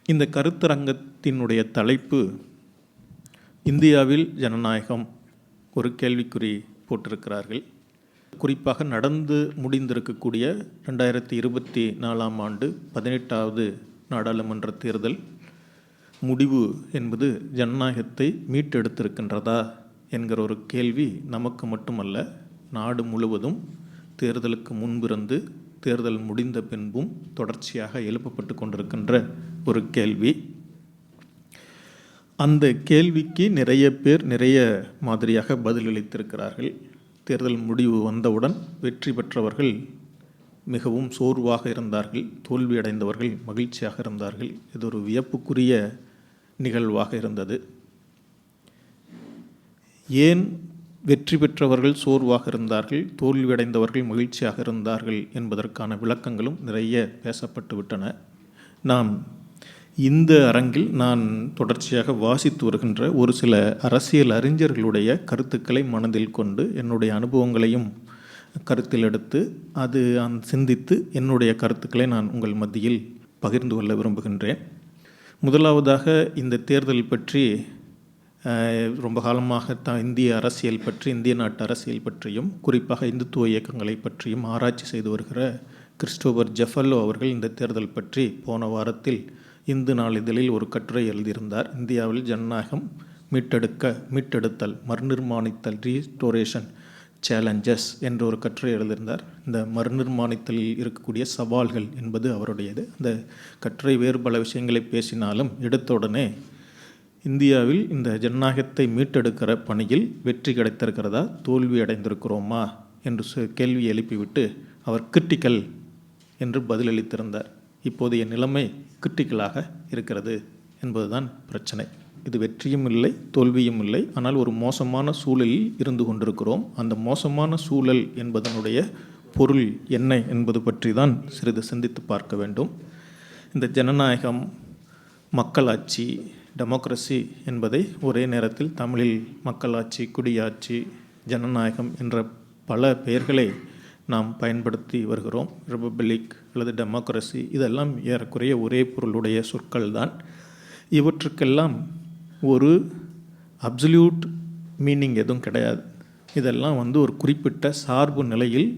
இந்த கருத்தரங்கத்தினுடைய தலைப்பு இந்தியாவில் ஜனநாயகம் ஒரு கேள்விக்குறி போட்டிருக்கிறார்கள். குறிப்பாக நடந்து முடிந்திருக்கக்கூடிய 2024 ஆண்டு 18வது நாடாளுமன்ற தேர்தல் முடிவு என்பது ஜனநாயகத்தை மீட்டெடுத்திருக்கின்றதா என்கிற ஒரு கேள்வி நமக்கு மட்டுமல்ல, நாடு முழுவதும் தேர்தலுக்கு முன்பிருந்து தேர்தல் முடிந்த பின்பும் தொடர்ச்சியாக எழுப்பப்பட்டு கொண்டிருக்கின்ற ஒரு கேள்வி. அந்த கேள்விக்கு நிறைய பேர் நிறைய மாதிரியாக பதிலளித்திருக்கிறார்கள். தேர்தல் முடிவு வந்தவுடன் வெற்றி பெற்றவர்கள் மிகவும் சோர்வாக இருந்தார்கள், தோல்வியடைந்தவர்கள் மகிழ்ச்சியாக இருந்தார்கள். இது ஒரு வியப்புக்குரிய நிகழ்வாக இருந்தது. ஏன் வெற்றி பெற்றவர்கள் சோர்வாக இருந்தார்கள், தோல்வியடைந்தவர்கள் மகிழ்ச்சியாக இருந்தார்கள் என்பதற்கான விளக்கங்களும் நிறைய பேசப்பட்டு விட்டன. நாம் இந்த அரங்கில் நான் தொடர்ச்சியாக வாசித்து வருகின்ற ஒரு சில அரசியல் அறிஞர்களுடைய கருத்துக்களை மனதில் கொண்டு என்னுடைய அனுபவங்களையும் கருத்தில் எடுத்து அது சிந்தித்து என்னுடைய கருத்துக்களை நான் உங்கள் மத்தியில் பகிர்ந்து கொள்ள விரும்புகின்றேன். முதலாவதாக இந்த தேர்தல் பற்றி ரொம்ப காலமாக இந்திய அரசியல் பற்றி, இந்திய நாட்டு அரசியல் பற்றியும் குறிப்பாக இந்துத்துவ இயக்கங்களை பற்றியும் ஆராய்ச்சி செய்து வருகிற கிறிஸ்டோபர் ஜெஃபல்லோ அவர்கள் இந்த தேர்தல் பற்றி போன வாரத்தில் இந்து நாளிதழில் ஒரு கட்டுரை எழுதியிருந்தார். இந்தியாவில் ஜனநாயகம் மீட்டெடுத்தல், மறுநிர்மாணித்தல், ரீஸ்டோரேஷன் சேலஞ்சஸ் என்ற ஒரு கட்டுரை எழுதியிருந்தார். இந்த மறுநிர்மாணித்தலில் இருக்கக்கூடிய சவால்கள் என்பது அவருடையது. அந்த கட்டுரை வேறு பல விஷயங்களை பேசினாலும் எடுத்தவுடனே இந்தியாவில் இந்த ஜனநாயகத்தை மீட்டெடுக்கிற பணியில் வெற்றி கிடைத்திருக்கிறதா, தோல்வி அடைந்திருக்கிறோமா என்று கேள்வி எழுப்பிவிட்டு அவர் கிரிட்டிக்கல் என்று பதிலளித்திருந்தார். இப்போதைய நிலைமை கிரிட்டிக்கலாக இருக்கிறது என்பதுதான் பிரச்சனை. இது வெற்றியும் இல்லை, தோல்வியும் இல்லை, ஆனால் ஒரு மோசமான சூழலில் இருந்து கொண்டிருக்கிறோம். அந்த மோசமான சூழல் என்பதனுடைய பொருள் என்ன என்பது பற்றி தான் சிறிது சிந்தித்து பார்க்க வேண்டும். இந்த ஜனநாயகம், மக்களாட்சி, டெமோக்ரஸி என்பதை ஒரே நேரத்தில் தமிழில் மக்களாட்சி, குடியாட்சி, ஜனநாயகம் என்ற பல பெயர்களை நாம் பயன்படுத்தி வருகிறோம். ரிபப்ளிக் அல்லது டெமோக்ரஸி இதெல்லாம் ஏறக்குறைய ஒரே பொருளுடைய சொற்கள் தான். இவற்றுக்கெல்லாம் ஒரு அப்சல்யூட் மீனிங் எதுவும் கிடையாது. இதெல்லாம் ஒரு குறிப்பிட்ட சார்பு நிலையில்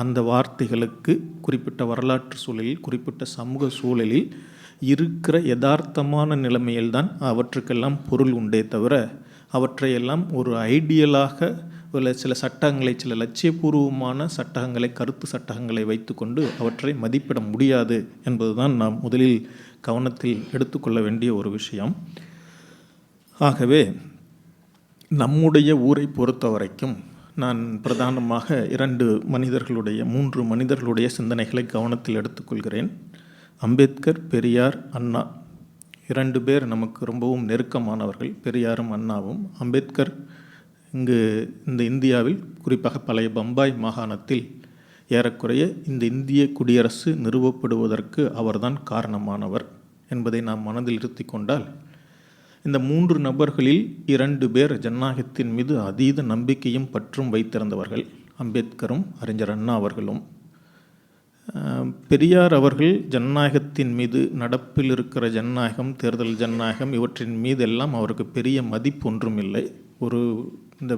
அந்த வார்த்தைகளுக்கு குறிப்பிட்ட வரலாற்று சூழலில், குறிப்பிட்ட சமூக சூழலில் இருக்கிற யதார்த்தமான நிலைமையில்தான் அவற்றுக்கெல்லாம் பொருள் உண்டே தவிர அவற்றையெல்லாம் ஒரு ஐடியலாக சில சட்டங்களை, சில லட்சியபூர்வமான சட்டங்களை, கருத்து சட்டங்களை வைத்துக்கொண்டு அவற்றை மதிப்பிட முடியாது என்பதுதான் நாம் முதலில் கவனத்தில் எடுத்துக்கொள்ள வேண்டிய ஒரு விஷயம். ஆகவே நம்முடைய ஊரை பொறுத்த வரைக்கும் நான் பிரதானமாக 3 மனிதர்களுடைய சிந்தனைகளை கவனத்தில் எடுத்துக்கொள்கிறேன். அம்பேத்கர், பெரியார், அண்ணா 2 பேர் நமக்கு ரொம்பவும் நெருக்கமானவர்கள், பெரியாரும் அண்ணாவும். அம்பேத்கர் இந்த இந்தியாவில் குறிப்பாக பழைய பம்பாய் மாகாணத்தில் ஏறக்குறைய இந்த இந்திய குடியரசு நிறுவப்படுவதற்கு அவர்தான் காரணமானவர் என்பதை நாம் மனதில் இருத்தி கொண்டால், இந்த 3 நபர்களில் 2 பேர் ஜனநாயகத்தின் மீது அதீத நம்பிக்கையும் பற்றும் வைத்திருந்தவர்கள், அம்பேத்கரும் அறிஞர் அண்ணா அவர்களும். பெரியார் அவர்கள் ஜனநாயகத்தின் மீது, நடப்பில் இருக்கிற ஜனநாயகம், தேர்தல் ஜனநாயகம் இவற்றின் மீதெல்லாம் அவருக்கு பெரிய மதிப்பு ஒன்றும் இல்லை. இந்த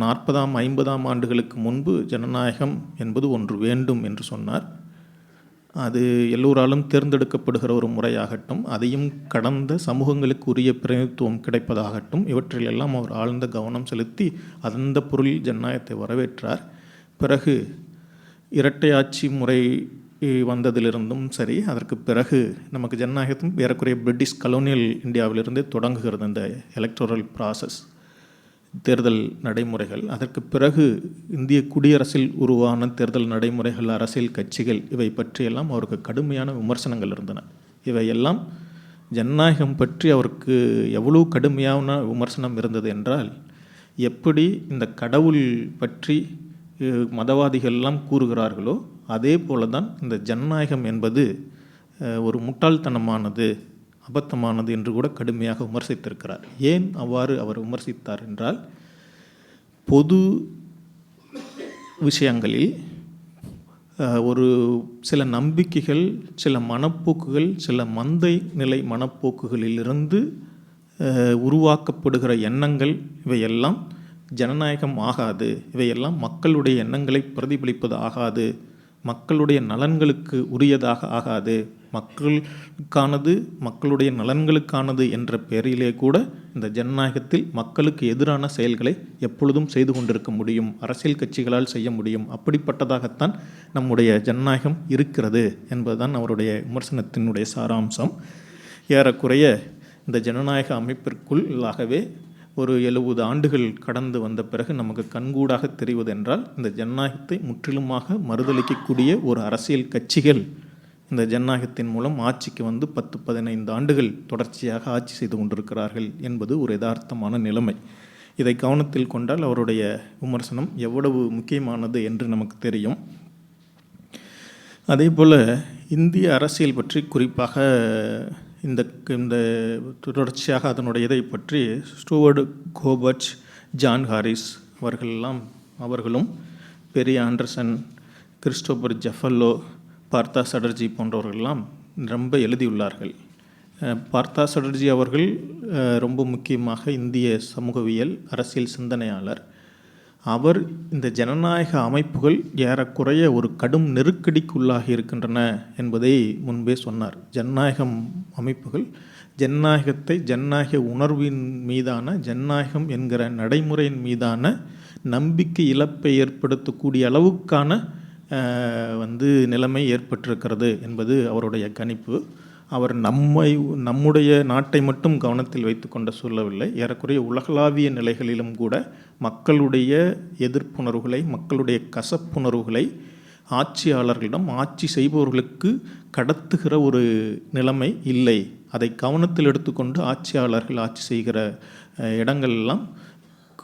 40ஆம் 50ஆம் ஆண்டுகளுக்கு முன்பு ஜனநாயகம் என்பது ஒன்று வேண்டும் என்று சொன்னார். அது எல்லோராலும் தேர்ந்தெடுக்கப்படுகிற ஒரு முறையாகட்டும், அதையும் கடந்த சமூகங்களுக்கு உரிய பிரதிநிதித்துவம் கிடைப்பதாகட்டும், இவற்றிலெல்லாம் அவர் ஆழ்ந்த கவனம் செலுத்தி அந்த பொருளில் ஜனநாயகத்தை வரவேற்றார். பிறகு இரட்டை ஆட்சி முறை வந்ததிலிருந்தும் சரி, அதற்கு பிறகு நமக்கு ஜனநாயகத்தும் ஏறக்குறைய பிரிட்டிஷ் கலோனியல் இந்தியாவிலிருந்தே தொடங்குகிறது இந்த எலக்டோரல் ப்ராசஸ், தேர்தல் நடைமுறைகள். அதற்கு பிறகு இந்திய குடியரசில் உருவான தேர்தல் நடைமுறைகள், அரசியல் கட்சிகள், இவை பற்றியெல்லாம் அவருக்கு கடுமையான விமர்சனங்கள் இருந்தன. இவையெல்லாம் ஜனநாயகம் பற்றி அவருக்கு எவ்வளோ கடுமையான விமர்சனம் இருந்தது என்றால், எப்படி இந்த கடவுள் பற்றி மதவாதிகள்லாம் கூறுகிறார்களோ அதே போல தான் இந்த ஜனநாயகம் என்பது ஒரு முட்டாள்தனமானது, அபத்தமானது என்று கூட கடுமையாக விமர்சித்திருக்கிறார். ஏன் அவ்வாறு அவர் விமர்சித்தார் என்றால், பொது விஷயங்களில் ஒரு சில நம்பிக்கைகள், சில மனப்போக்குகள், சில மந்தை நிலை மனப்போக்குகளிலிருந்து உருவாக்கப்படுகிற எண்ணங்கள் இவையெல்லாம் ஜனநாயகம் ஆகாது. இவையெல்லாம் மக்களுடைய எண்ணங்களை பிரதிபலிப்பது ஆகாது. மக்களுடைய நலன்களுக்கு உரியதாக ஆகாது. மக்களுக்கானது, மக்களுடைய நலன்களுக்கானது என்ற பெயரிலே கூட இந்த ஜனநாயகத்தில் மக்களுக்கு எதிரான செயல்களை எப்பொழுதும் செய்து கொண்டிருக்க முடியும். அரசியல் கட்சிகளால் செய்ய முடியும். அப்படிப்பட்டதாகத்தான் நம்முடைய ஜனநாயகம் இருக்கிறது என்பதுதான் அவருடைய விமர்சனத்தினுடைய சாராம்சம். ஏறக்குறைய இந்த ஜனநாயக அமைப்பிற்குள்ளாகவே ஒரு 70 ஆண்டுகள் கடந்து வந்த பிறகு நமக்கு கண்கூடாக தெரிவதென்றால், இந்த ஜனநாயகத்தை முற்றிலுமாக மறுதளிக்கக்கூடிய ஒரு அரசியல் கட்சிகள் இந்த ஜனநாயகத்தின் மூலம் ஆட்சிக்கு வந்து 10-15 ஆண்டுகள் தொடர்ச்சியாக ஆட்சி செய்து கொண்டிருக்கிறார்கள் என்பது ஒரு யதார்த்தமான நிலைமை. இதை கவனத்தில் கொண்டால் அவருடைய விமர்சனம் எவ்வளவு முக்கியமானது என்று நமக்கு தெரியும். அதேபோல் இந்திய அரசியல் பற்றி குறிப்பாக இந்த தொடர்ச்சியாக அதனுடைய இதை பற்றி ஸ்டூவர்ட் கோபர்ச், ஜான் ஹாரிஸ் அவர்களும் பெரிய ஆண்டர்சன், கிறிஸ்டோபர் ஜெஃபல்லோ, பார்த்தா சடர்ஜி போன்றவர்களெல்லாம் ரொம்ப எழுதியுள்ளார்கள். பார்த்தா சடர்ஜி அவர்கள் ரொம்ப முக்கியமாக இந்திய சமூகவியல் அரசியல் சிந்தனையாளர். அவர் இந்த ஜனநாயக அமைப்புகள் ஏறக்குறைய ஒரு கடும் நெருக்கடிக்குள்ளாகி இருக்கின்றன என்பதை முன்பே சொன்னார். ஜனநாயகம் அமைப்புகள் ஜனநாயகத்தை, ஜனநாயக உணர்வின் மீதான, ஜனநாயகம் என்கிற நடைமுறையின் மீதான நம்பிக்கை இழப்பை ஏற்படுத்தக்கூடிய அளவுக்கான நிலைமை ஏற்பட்டிருக்கிறது என்பது அவருடைய கணிப்பு. அவர் நம்முடைய நாட்டை மட்டும் கவனத்தில் வைத்து கொண்டு சொல்லவில்லை. ஏறக்குறைய உலகளாவிய நிலைகளிலும் கூட மக்களுடைய எதிர்ப்புணர்வுகளை, மக்களுடைய கசப்புணர்வுகளை ஆட்சியாளர்களிடம், ஆட்சி செய்பவர்களுக்கு கடத்துகிற ஒரு நிலைமை இல்லை. அதை கவனத்தில் எடுத்துக்கொண்டு ஆட்சியாளர்கள் ஆட்சி செய்கிற இடங்களெல்லாம்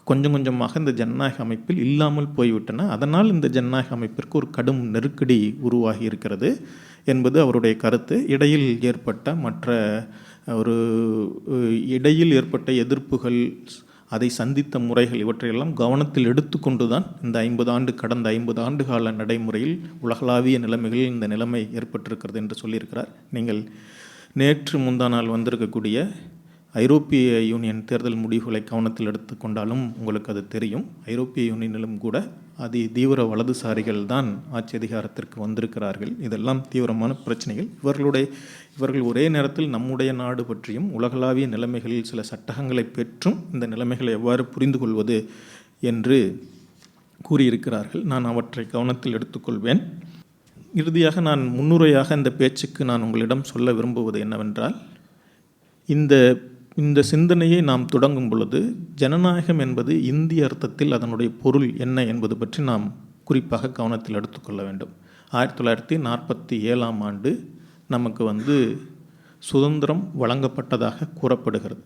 கொஞ்சம் கொஞ்சமாக இந்த ஜனநாயக அமைப்பில் இல்லாமல் போய்விட்டன. அதனால் இந்த ஜனநாயக அமைப்பிற்கு ஒரு கடும் நெருக்கடி உருவாகி இருக்கிறது என்பது அவருடைய கருத்து. இடையில் ஏற்பட்ட எதிர்ப்புகள், அதை சந்தித்த முறைகள், இவற்றையெல்லாம் கவனத்தில் எடுத்துக்கொண்டு தான் இந்த கடந்த 50 ஆண்டு கால நடைமுறையில் உலகளாவிய நிலைமைகளில் இந்த நிலைமை ஏற்பட்டிருக்கிறது என்று சொல்லியிருக்கிறார். நீங்கள் நேற்று முந்தானால் வந்திருக்கக்கூடிய ஐரோப்பிய யூனியன் தேர்தல் முடிவுகளை கவனத்தில் எடுத்துக்கொண்டாலும் உங்களுக்கு அது தெரியும். ஐரோப்பிய யூனியனிலும் கூட தீவிர வலதுசாரிகள் தான் ஆட்சி அதிகாரத்திற்கு வந்திருக்கிறார்கள். இதெல்லாம் தீவிரமான பிரச்சனைகள். இவர்கள் ஒரே நேரத்தில் நம்முடைய நாடு பற்றியும் உலகளாவிய நிலைமைகளில் சில சட்டங்களை பெற்றும் இந்த நிலைமைகளை எவ்வாறு புரிந்து கொள்வது என்று கூறியிருக்கிறார்கள். நான் அவற்றை கவனத்தில் எடுத்துக்கொள்வேன். இறுதியாக நான் முன்னுரையாக இந்த பேச்சுக்கு நான் உங்களிடம் சொல்ல விரும்புவது என்னவென்றால், இந்த சிந்தனையை நாம் தொடங்கும் பொழுது ஜனநாயகம் என்பது இந்திய அர்த்தத்தில் அதனுடைய பொருள் என்ன என்பது பற்றி நாம் குறிப்பாக கவனத்தில் எடுத்துக்கொள்ள வேண்டும். 1947ஆம் ஆண்டு நமக்கு சுதந்திரம் வழங்கப்பட்டதாக கூறப்படுகிறது.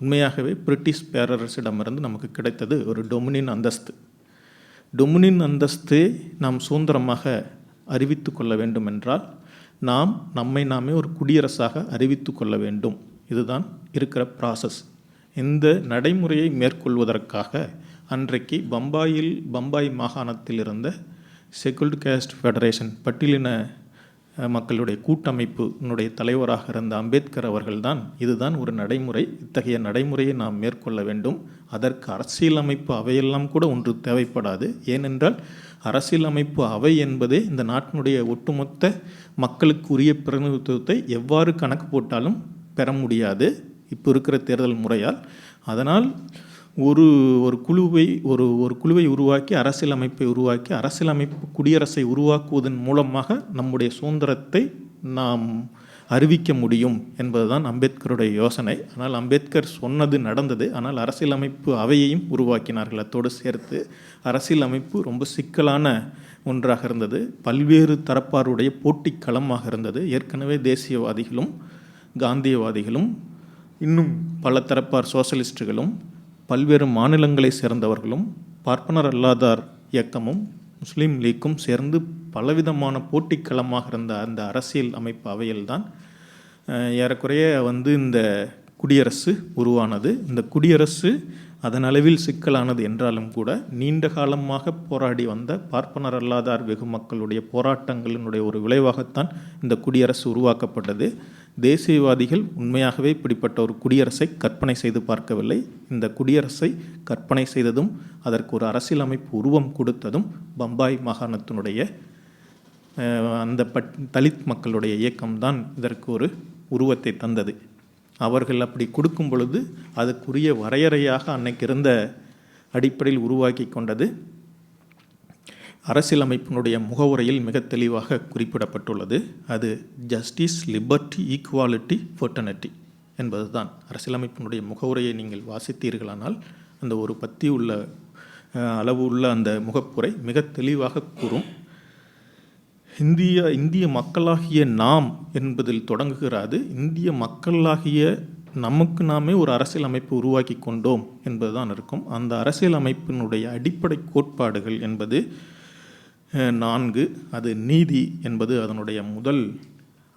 உண்மையாகவே பிரிட்டிஷ் பேரரசிடமிருந்து நமக்கு கிடைத்தது ஒரு டொமினியன் அந்தஸ்து. டொமினியன் அந்தஸ்தை நாம் சுதந்திரமாக அறிவித்து கொள்ள வேண்டும் என்றால் நம்மை நாமே ஒரு குடியரசாக அறிவித்து கொள்ள வேண்டும். இதுதான் இருக்கிற ப்ராசஸ். இந்த நடைமுறையை மேற்கொள்வதற்காக அன்றைக்கு பம்பாய் மாகாணத்தில் இருந்த ஷெட்யூல்டு காஸ்ட் ஃபெடரேஷன், பட்டியலின மக்களுடைய கூட்டமைப்பினுடைய தலைவராக இருந்த அம்பேத்கர் அவர்கள்தான் இதுதான் ஒரு நடைமுறை, இத்தகைய நடைமுறையை நாம் மேற்கொள்ள வேண்டும், அதற்கு அரசியலமைப்பு அவையெல்லாம் கூட ஒன்று தேவைப்படாது. ஏனென்றால் அரசியலமைப்பு அவை என்பதே இந்த நாட்டினுடைய ஒட்டுமொத்த மக்களுக்கு உரிய பிரதிநிதித்துவத்தை எவ்வாறு கணக்கு போட்டாலும் பெற முடியாது இப்போ இருக்கிற தேர்தல் முறையால். அதனால் ஒரு குழுவை உருவாக்கி, அரசியலமைப்பை உருவாக்கி, அரசியலமைப்பு குடியரசை உருவாக்குவதன் மூலமாக நம்முடைய சுதந்திரத்தை நாம் அறிவிக்க முடியும் என்பதுதான் அம்பேத்கருடைய யோசனை. ஆனால் அம்பேத்கர் சொன்னது நடந்தது. ஆனால் அரசியலமைப்பு அவையையும் உருவாக்கினார்கள். அத்தோடு சேர்த்து அரசியலமைப்பு ரொம்ப சிக்கலான ஒன்றாக இருந்தது. பல்வேறு தரப்பாருடைய போட்டி களமாக இருந்தது. ஏற்கனவே தேசியவாதிகளும் காந்தியவாதிகளும் இன்னும் பல தரப்பார் சோசலிஸ்டுகளும் பல்வேறு மாநிலங்களை சேர்ந்தவர்களும் பார்ப்பனர் அல்லாதார் இயக்கமும் முஸ்லீம் லீக்கும் சேர்ந்து பலவிதமான போட்டிக்களமாக இருந்த அந்த அரசியல் அமைப்பு அவையில்தான் ஏறக்குறைய இந்த குடியரசு உருவானது. இந்த குடியரசு அதன் அளவில் சிக்கலானது என்றாலும் கூட நீண்ட காலமாக போராடி வந்த பார்ப்பனர் அல்லாதார் வெகு மக்களுடைய போராட்டங்களினுடைய ஒரு விளைவாகத்தான் இந்த குடியரசு உருவாக்கப்பட்டது. தேசியவாதிகள் உண்மையாகவே இப்படிப்பட்ட ஒரு குடியரசை கற்பனை செய்து பார்க்கவில்லை. இந்த குடியரசை கற்பனை செய்ததும் அதற்கு ஒரு அரசியலமைப்பு உருவம் கொடுத்ததும் பம்பாய் மாகாணத்தினுடைய அந்த தலித் மக்களுடைய இயக்கம்தான் இதற்கு ஒரு உருவத்தை தந்தது. அவர்கள் அப்படி கொடுக்கும் பொழுது அதுக்குரிய வரையறையாக அன்னைக்கு இருந்த அடிப்படையில் உருவாக்கி கொண்டது அரசியலமைப்பினுடைய முகவுரையில் மிக தெளிவாக குறிப்பிடப்பட்டுள்ளது. அது ஜஸ்டிஸ், லிபர்ட்டி, ஈக்குவாலிட்டி, ஃபெர்டர்னிட்டி என்பது தான். அரசியலமைப்பினுடைய முகவுரையை நீங்கள் வாசித்தீர்களானால் அந்த ஒரு பத்தி உள்ள அளவு உள்ள அந்த முகப்புரை மிக தெளிவாக கூறும். இந்திய மக்களாகிய நாம் என்பதில் தொடங்குகிறது. இந்திய மக்களாகிய நமக்கு நாமே ஒரு அரசியல் அமைப்பு உருவாக்கி கொண்டோம் என்பதுதான் இருக்கும். அந்த அரசியல் அமைப்பினுடைய அடிப்படை கோட்பாடுகள் என்பது 4. அது நீதி என்பது அதனுடைய முதல்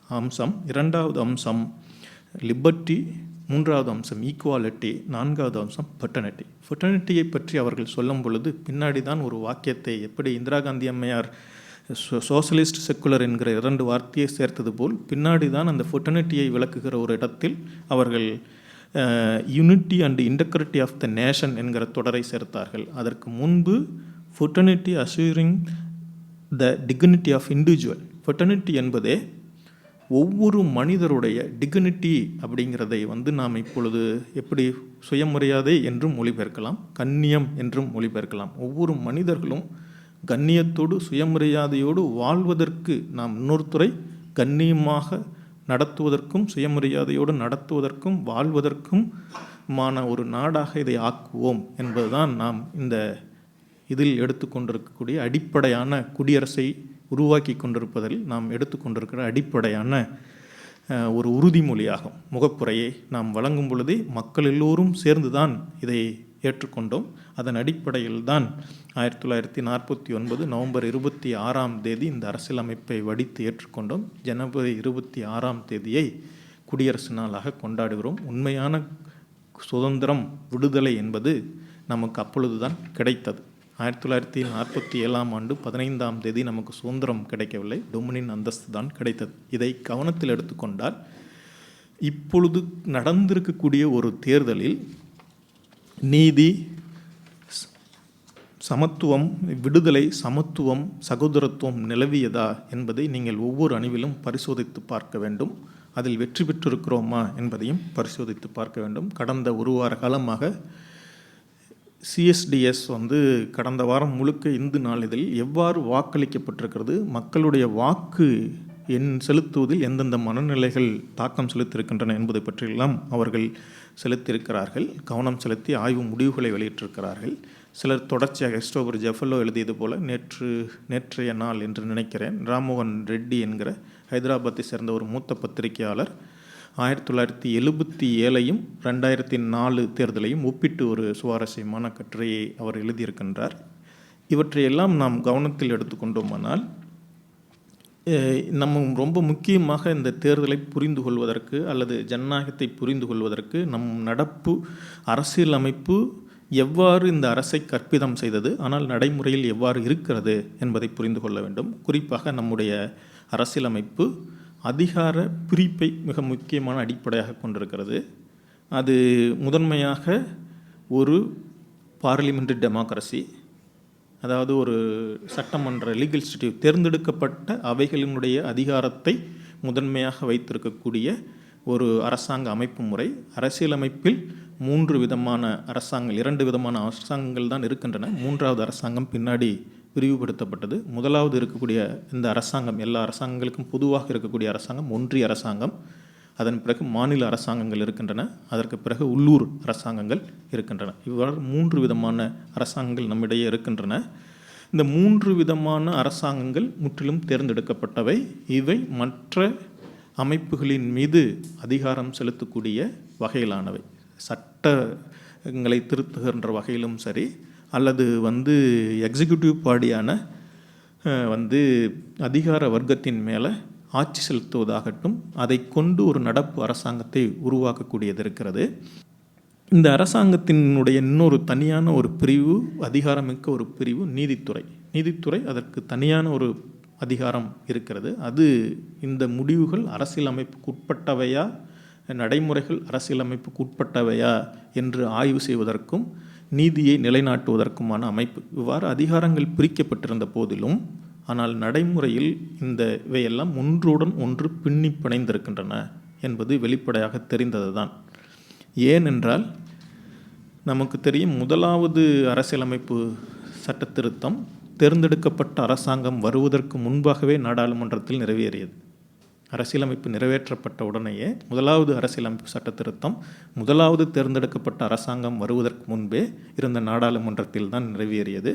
அம்சம். 2வது அம்சம் லிபர்ட்டி, 3வது அம்சம் ஈக்குவாலிட்டி, 4வது அம்சம் ஃபெர்டர்னிட்டி. ஃபெர்டர்னிட்டியை பற்றி அவர்கள் சொல்லும் பொழுது பின்னாடி தான் ஒரு வாக்கியத்தை, எப்படி இந்திரா காந்தி அம்மையார் சோசலிஸ்ட் செக்குலர் என்கிற 2 வார்த்தையை சேர்த்தது போல் பின்னாடி தான் அந்த ஃபெர்டர்னிட்டியை விளக்குகிற ஒரு இடத்தில் அவர்கள் unity and integrity of the nation என்கிற தொடரை சேர்த்தார்கள். அதற்கு முன்பு fraternity assuring the dignity of individual. Fraternity என்பதே ஒவ்வொரு மனிதருடைய டிக்னிட்டி அப்படிங்கிறதை நாம் இப்பொழுது எப்படி சுயமரியாதை என்றும் மொழிபெயர்க்கலாம், கண்ணியம் என்றும் மொழிபெயர்க்கலாம். ஒவ்வொரு மனிதர்களும் கண்ணியத்தோடு சுயமரியாதையோடு வாழ்வதற்கு நாம் இன்னொருத்தரை கண்ணியமாக நடத்துவதற்கும் சுயமரியாதையோடு நடத்துவதற்கும் வாழ்வதற்கும் ஒரு நாடாக இதை ஆக்குவோம் என்பதுதான் நாம் இந்த இதில் எடுத்துக்கொண்டிருக்கக்கூடிய அடிப்படையான குடியரசை உருவாக்கி கொண்டிருப்பதில் நாம் எடுத்துக்கொண்டிருக்கிற அடிப்படையான ஒரு உறுதிமொழியாகும். முகப்புரையை நாம் வழங்கும் பொழுதே மக்கள் எல்லோரும் சேர்ந்து தான் இதை ஏற்றுக்கொண்டோம். அதன் அடிப்படையில் தான் 1949 நவம்பர் 26 இந்த அரசியலமைப்பை வடித்து ஏற்றுக்கொண்டோம். ஜனவரி 26 குடியரசு நாளாக கொண்டாடுகிறோம். உண்மையான சுதந்திரம், விடுதலை என்பது நமக்கு அப்பொழுதுதான் கிடைத்தது. 1947 15 நமக்கு சுதந்திரம் கிடைக்கவில்லை, டொமினியன் அந்தஸ்து தான் கிடைத்தது. இதை கவனத்தில் எடுத்துக்கொண்டால் இப்பொழுது நடந்திருக்கக்கூடிய ஒரு தேர்தலில் நீதி, சமத்துவம், விடுதலை, சமத்துவம், சகோதரத்துவம் நிலவியதா என்பதை நீங்கள் ஒவ்வொரு அணிவிலும் பரிசோதித்து பார்க்க வேண்டும். அதில் வெற்றி பெற்றிருக்கிறோமா என்பதையும் பரிசோதித்து பார்க்க வேண்டும். கடந்த ஒரு வார காலமாக சிஎஸ்டிஎஸ் கடந்த வாரம் முழுக்க இந்து நாளிதழில் எவ்வாறு வாக்களிக்கப்பட்டிருக்கிறது, மக்களுடைய வாக்கு செலுத்துவதில் எந்தெந்த மனநிலைகள் தாக்கம் செலுத்தியிருக்கின்றன என்பதை பற்றியெல்லாம் அவர்கள் செலுத்தியிருக்கிறார்கள். கவனம் செலுத்தி ஆய்வு முடிவுகளை வெளியிட்டிருக்கிறார்கள். சிலர் தொடர்ச்சியாக கிறிஸ்டோபர் ஜெஃபலோ எழுதியது போல நேற்றைய நாள் என்று நினைக்கிறேன், ராம்மோகன் ரெட்டி என்கிற ஹைதராபாத்தை சேர்ந்த ஒரு மூத்த பத்திரிகையாளர் 1977 2004 தேர்தலையும் ஒப்பிட்டு ஒரு சுவாரஸ்யமான கட்டுரையை அவர் எழுதியிருக்கின்றார். இவற்றையெல்லாம் நாம் கவனத்தில் எடுத்துக்கொண்டோமானால் நம்ம ரொம்ப முக்கியமாக இந்த தேர்தலை புரிந்து கொள்வதற்கு அல்லது ஜனநாயகத்தை புரிந்து கொள்வதற்கு நம் நடப்பு அரசியல் அமைப்பு எவ்வாறு இந்த அரசை கற்பிதம் செய்தது, ஆனால் நடைமுறையில் எவ்வாறு இருக்கிறது என்பதை புரிந்து கொள்ள வேண்டும். குறிப்பாக நம்முடைய அரசியலமைப்பு அதிகார பிரிப்பை மிக முக்கியமான அடிப்படையாக கொண்டிருக்கிறது. அது முதன்மையாக ஒரு பார்லிமெண்ட்ரி டெமோக்ரஸி, அதாவது ஒரு சட்டமன்ற லீகல் இன்ஸ்டிடியூட், தேர்ந்தெடுக்கப்பட்ட அவைகளினுடைய அதிகாரத்தை முதன்மையாக வைத்திருக்கக்கூடிய ஒரு அரசாங்க அமைப்பு முறை. அரசியலமைப்பில் 3 விதமான அரசாங்கங்கள், 2 விதமான அரசாங்கங்கள் தான் இருக்கின்றன. 3வது அரசாங்கம் பின்னாடி விரிவுபடுத்தப்பட்டது. முதலாவது இருக்கக்கூடிய இந்த அரசாங்கம், எல்லா அரசாங்கங்களுக்கும் பொதுவாக இருக்கக்கூடிய அரசாங்கம் ஒன்றிய அரசாங்கம். அதன் பிறகு மாநில அரசாங்கங்கள் இருக்கின்றன. அதற்கு பிறகு உள்ளூர் அரசாங்கங்கள் இருக்கின்றன. இவ்வாறு 3 விதமான அரசாங்கங்கள் நம்மிடையே இருக்கின்றன. இந்த 3 விதமான அரசாங்கங்கள் முற்றிலும் தேர்ந்தெடுக்கப்பட்டவை. இவை மற்ற அமைப்புகளின் மீது அதிகாரம் செலுத்தக்கூடிய வகையிலானவை. சட்டங்களை திருத்துகின்ற வகையிலும் சரி, அல்லது எக்ஸிக்யூட்டிவ் பாடியான அதிகார வர்க்கத்தின் மேலே ஆட்சி செலுத்துவதாகட்டும், அதை கொண்டு ஒரு நடப்பு அரசாங்கத்தை உருவாக்கக்கூடியது இருக்கிறது. இந்த அரசாங்கத்தினுடைய இன்னொரு தனியான ஒரு பிரிவு, அதிகாரமிக்க ஒரு பிரிவு நீதித்துறை. நீதித்துறை அதற்கு தனியான ஒரு அதிகாரம் இருக்கிறது. அது இந்த முடிவுகள் அரசியலமைப்புக்கு உட்பட்டவையா, நடைமுறைகள் அரசியலமைப்புக்கு உட்பட்டவையா என்று ஆய்வு செய்வதற்கும் நீதியை நிலைநாட்டுவதற்குமான அமைப்பு. இவ்வாறு அதிகாரங்கள் பிரிக்கப்பட்டிருந்த போதிலும் ஆனால் நடைமுறையில் இந்த இவையெல்லாம் ஒன்றுடன் ஒன்று பின்னி பிணைந்திருக்கின்றன என்பது வெளிப்படையாக தெரிந்தது தான். ஏனென்றால் நமக்கு தெரியும், முதலாவது அரசியலமைப்பு சட்ட திருத்தம் தேர்ந்தெடுக்கப்பட்ட அரசாங்கம் வருவதற்கு முன்பாகவே நாடாளுமன்றத்தில் நிறைவேறியது. அரசியலமைப்பு நிறைவேற்றப்பட்ட உடனேயே முதலாவது அரசியலமைப்பு சட்ட திருத்தம் முதலாவது தேர்ந்தெடுக்கப்பட்ட அரசாங்கம் வருவதற்கு முன்பே இருந்த நாடாளுமன்றத்தில் தான் நிறைவேறியது.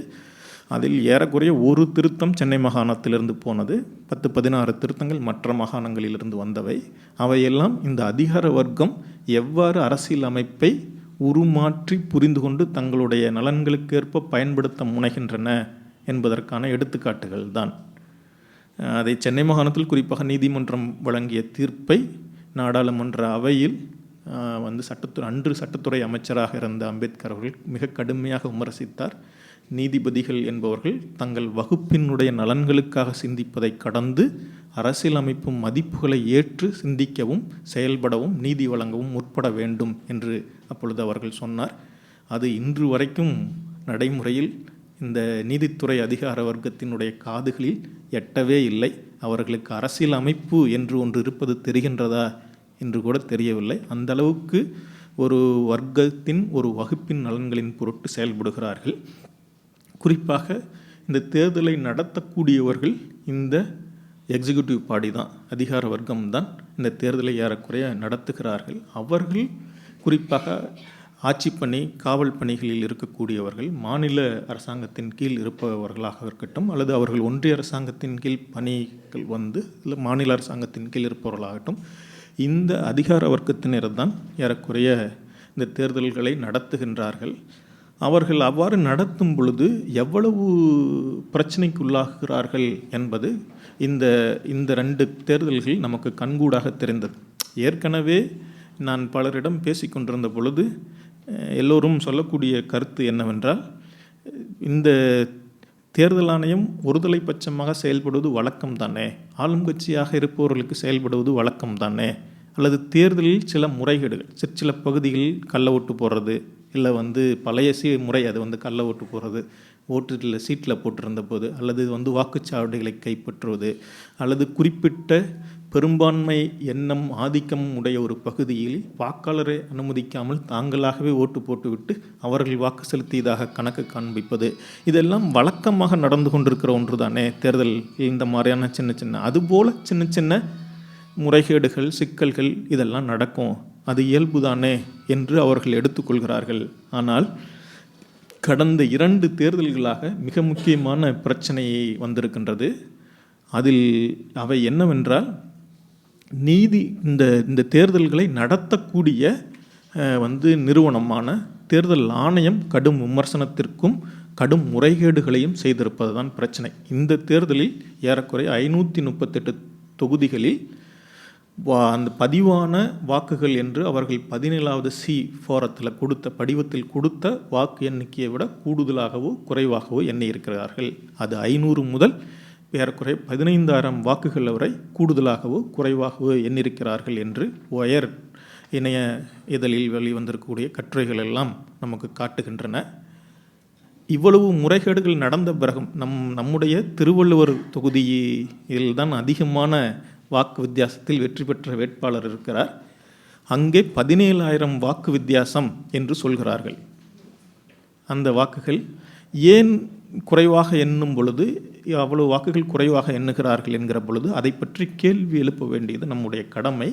அதில் ஏறக்குறைய ஒரு திருத்தம் சென்னை மாகாணத்திலிருந்து போனது, 10-16 திருத்தங்கள் மற்ற மாகாணங்களிலிருந்து வந்தவை. அவையெல்லாம் இந்த அதிகார வர்க்கம் எவ்வாறு அரசியல் அமைப்பை உருமாற்றி புரிந்து கொண்டு தங்களுடைய நலன்களுக்கேற்ப பயன்படுத்த முனைகின்றன என்பதற்கான எடுத்துக்காட்டுகள் தான். அதை சென்னை மாகாணத்தில் குறிப்பாக நீதிமன்றம் வழங்கிய தீர்ப்பை நாடாளுமன்ற அவையில் அன்று சட்டத்துறை அமைச்சராக இருந்த அம்பேத்கர் அவர்கள் மிக கடுமையாக விமர்சித்தார். நீதிபதிகள் என்பவர்கள் தங்கள் வகுப்பினுடைய நலன்களுக்காக சிந்திப்பதை கடந்து அரசியலமைப்பு மதிப்புகளை ஏற்று சிந்திக்கவும் செயல்படவும் நீதி வழங்கவும் முற்பட வேண்டும் என்று அப்பொழுது அவர்கள் சொன்னார். அது இன்று வரைக்கும் நடைமுறையில் இந்த நீதித்துறை அதிகார வர்க்கத்தினுடைய காதுகளில் எட்டவே இல்லை. அவர்களுக்கு அரசியல் அமைப்பு என்று ஒன்று இருப்பது தெரிகின்றதா என்று கூட தெரியவில்லை. அந்த அளவுக்கு ஒரு வர்க்கத்தின் ஒரு வகுப்பின் நலன்களின் பொருட்டு செயல்படுகிறார்கள். குறிப்பாக இந்த தேர்தலை நடத்தக்கூடியவர்கள் இந்த எக்ஸிக்யூட்டிவ் பாடி தான், அதிகார வர்க்கம்தான் இந்த தேர்தலை ஏறக்குறைய நடத்துகிறார்கள். அவர்கள் குறிப்பாக ஆட்சி பணி, காவல் பணிகளில் இருக்கக்கூடியவர்கள், மாநில அரசாங்கத்தின் கீழ் இருப்பவர்களாக இருக்கட்டும், அல்லது அவர்கள் ஒன்றிய அரசாங்கத்தின் கீழ் பணிகள் இல்லை மாநில அரசாங்கத்தின் கீழ் இருப்பவர்களாகட்டும், இந்த அதிகார வர்க்கத்தினர் தான் ஏறக்குறைய இந்த தேர்தல்களை நடத்துகின்றார்கள். அவர்கள் அவ்வாறு நடத்தும் பொழுது எவ்வளவு பிரச்சனைக்குள்ளாகிறார்கள் என்பது இந்த 2 தேர்தல்கள் நமக்கு கண்கூடாக தெரிந்தது. ஏற்கனவே நான் பலரிடம் பேசிக்கொண்டிருந்த பொழுது எல்லோரும் சொல்லக்கூடிய கருத்து என்னவென்றால், இந்த தேர்தல் ஆணையம் ஒருதலை பட்சமாக செயல்படுவது வழக்கம் தானே, ஆளும் கட்சியாக இருப்பவர்களுக்கு செயல்படுவது வழக்கம் தானே, அல்லது தேர்தலில் சில முறைகேடுகள், சில பகுதிகளில் கள்ள ஓட்டு போடுறது, இல்லை பழைய முறை அது கள்ள ஓட்டு போடுறது, ஓட்டுல சீட்டில் போட்டிருந்த போது, அல்லது வாக்குச்சாவடிகளை கைப்பற்றுவது, அல்லது குறிப்பிட்ட பெரும்பான்மை எண்ணம் ஆதிக்கம் உடைய ஒரு பகுதியில் வாக்காளரை அனுமதிக்காமல் தாங்களாகவே ஓட்டு போட்டுவிட்டு அவர்கள் வாக்கு செலுத்தியதாக கணக்கு காண்பிப்பது, இதெல்லாம் வழக்கமாக நடந்து கொண்டிருக்கிற ஒன்று தானே தேர்தல். இந்த மாதிரியான சின்ன அதுபோல் சின்ன முறைகேடுகள், சிக்கல்கள் இதெல்லாம் நடக்கும், அது இயல்புதானே என்று அவர்கள் எடுத்துக்கொள்கிறார்கள். ஆனால் கடந்த 2 தேர்தல்களாக மிக முக்கியமான பிரச்சனையை வந்திருக்கின்றது. அதில் அவை என்னவென்றால், இந்த தேர்தல்களை நடத்தக்கூடிய நிறுவனமான தேர்தல் ஆணையம் கடும் விமர்சனத்திற்கும் கடும் முறைகேடுகளையும் செய்திருப்பது தான் பிரச்சனை. இந்த தேர்தலில் ஏறக்குறைய 538 தொகுதிகளில் அந்த பதிவான வாக்குகள் என்று அவர்கள் 17வது சி ஃபோரத்தில் கொடுத்த படிவத்தில் கொடுத்த வாக்கு எண்ணிக்கையை விட கூடுதலாகவோ குறைவாகவோ எண்ணி இருக்கிறார்கள். அது 500 முதல் ஏறக்குறைய 15,000 வாக்குகள் வரை கூடுதலாகவோ குறைவாகவோ எண்ணிருக்கிறார்கள் என்று ஒயர் இணைய இதழில் வெளிவந்திருக்கக்கூடிய கட்டுரைகள் எல்லாம் நமக்கு காட்டுகின்றன. இவ்வளவு முறைகேடுகள் நடந்த பிறகும் நம்முடைய திருவள்ளுவர் தொகுதியில் தான் அதிகமான வாக்கு வித்தியாசத்தில் வெற்றி பெற்ற வேட்பாளர் இருக்கிறார். அங்கே 17,000 வாக்கு வித்தியாசம் என்று சொல்கிறார்கள். அந்த வாக்குகள் ஏன் குறைவாக எண்ணும் பொழுது, அவ்வளவு வாக்குகள் குறைவாக எண்ணுகிறார்கள் என்கிற பொழுது அதை பற்றி கேள்வி எழுப்ப வேண்டியது நம்முடைய கடமை.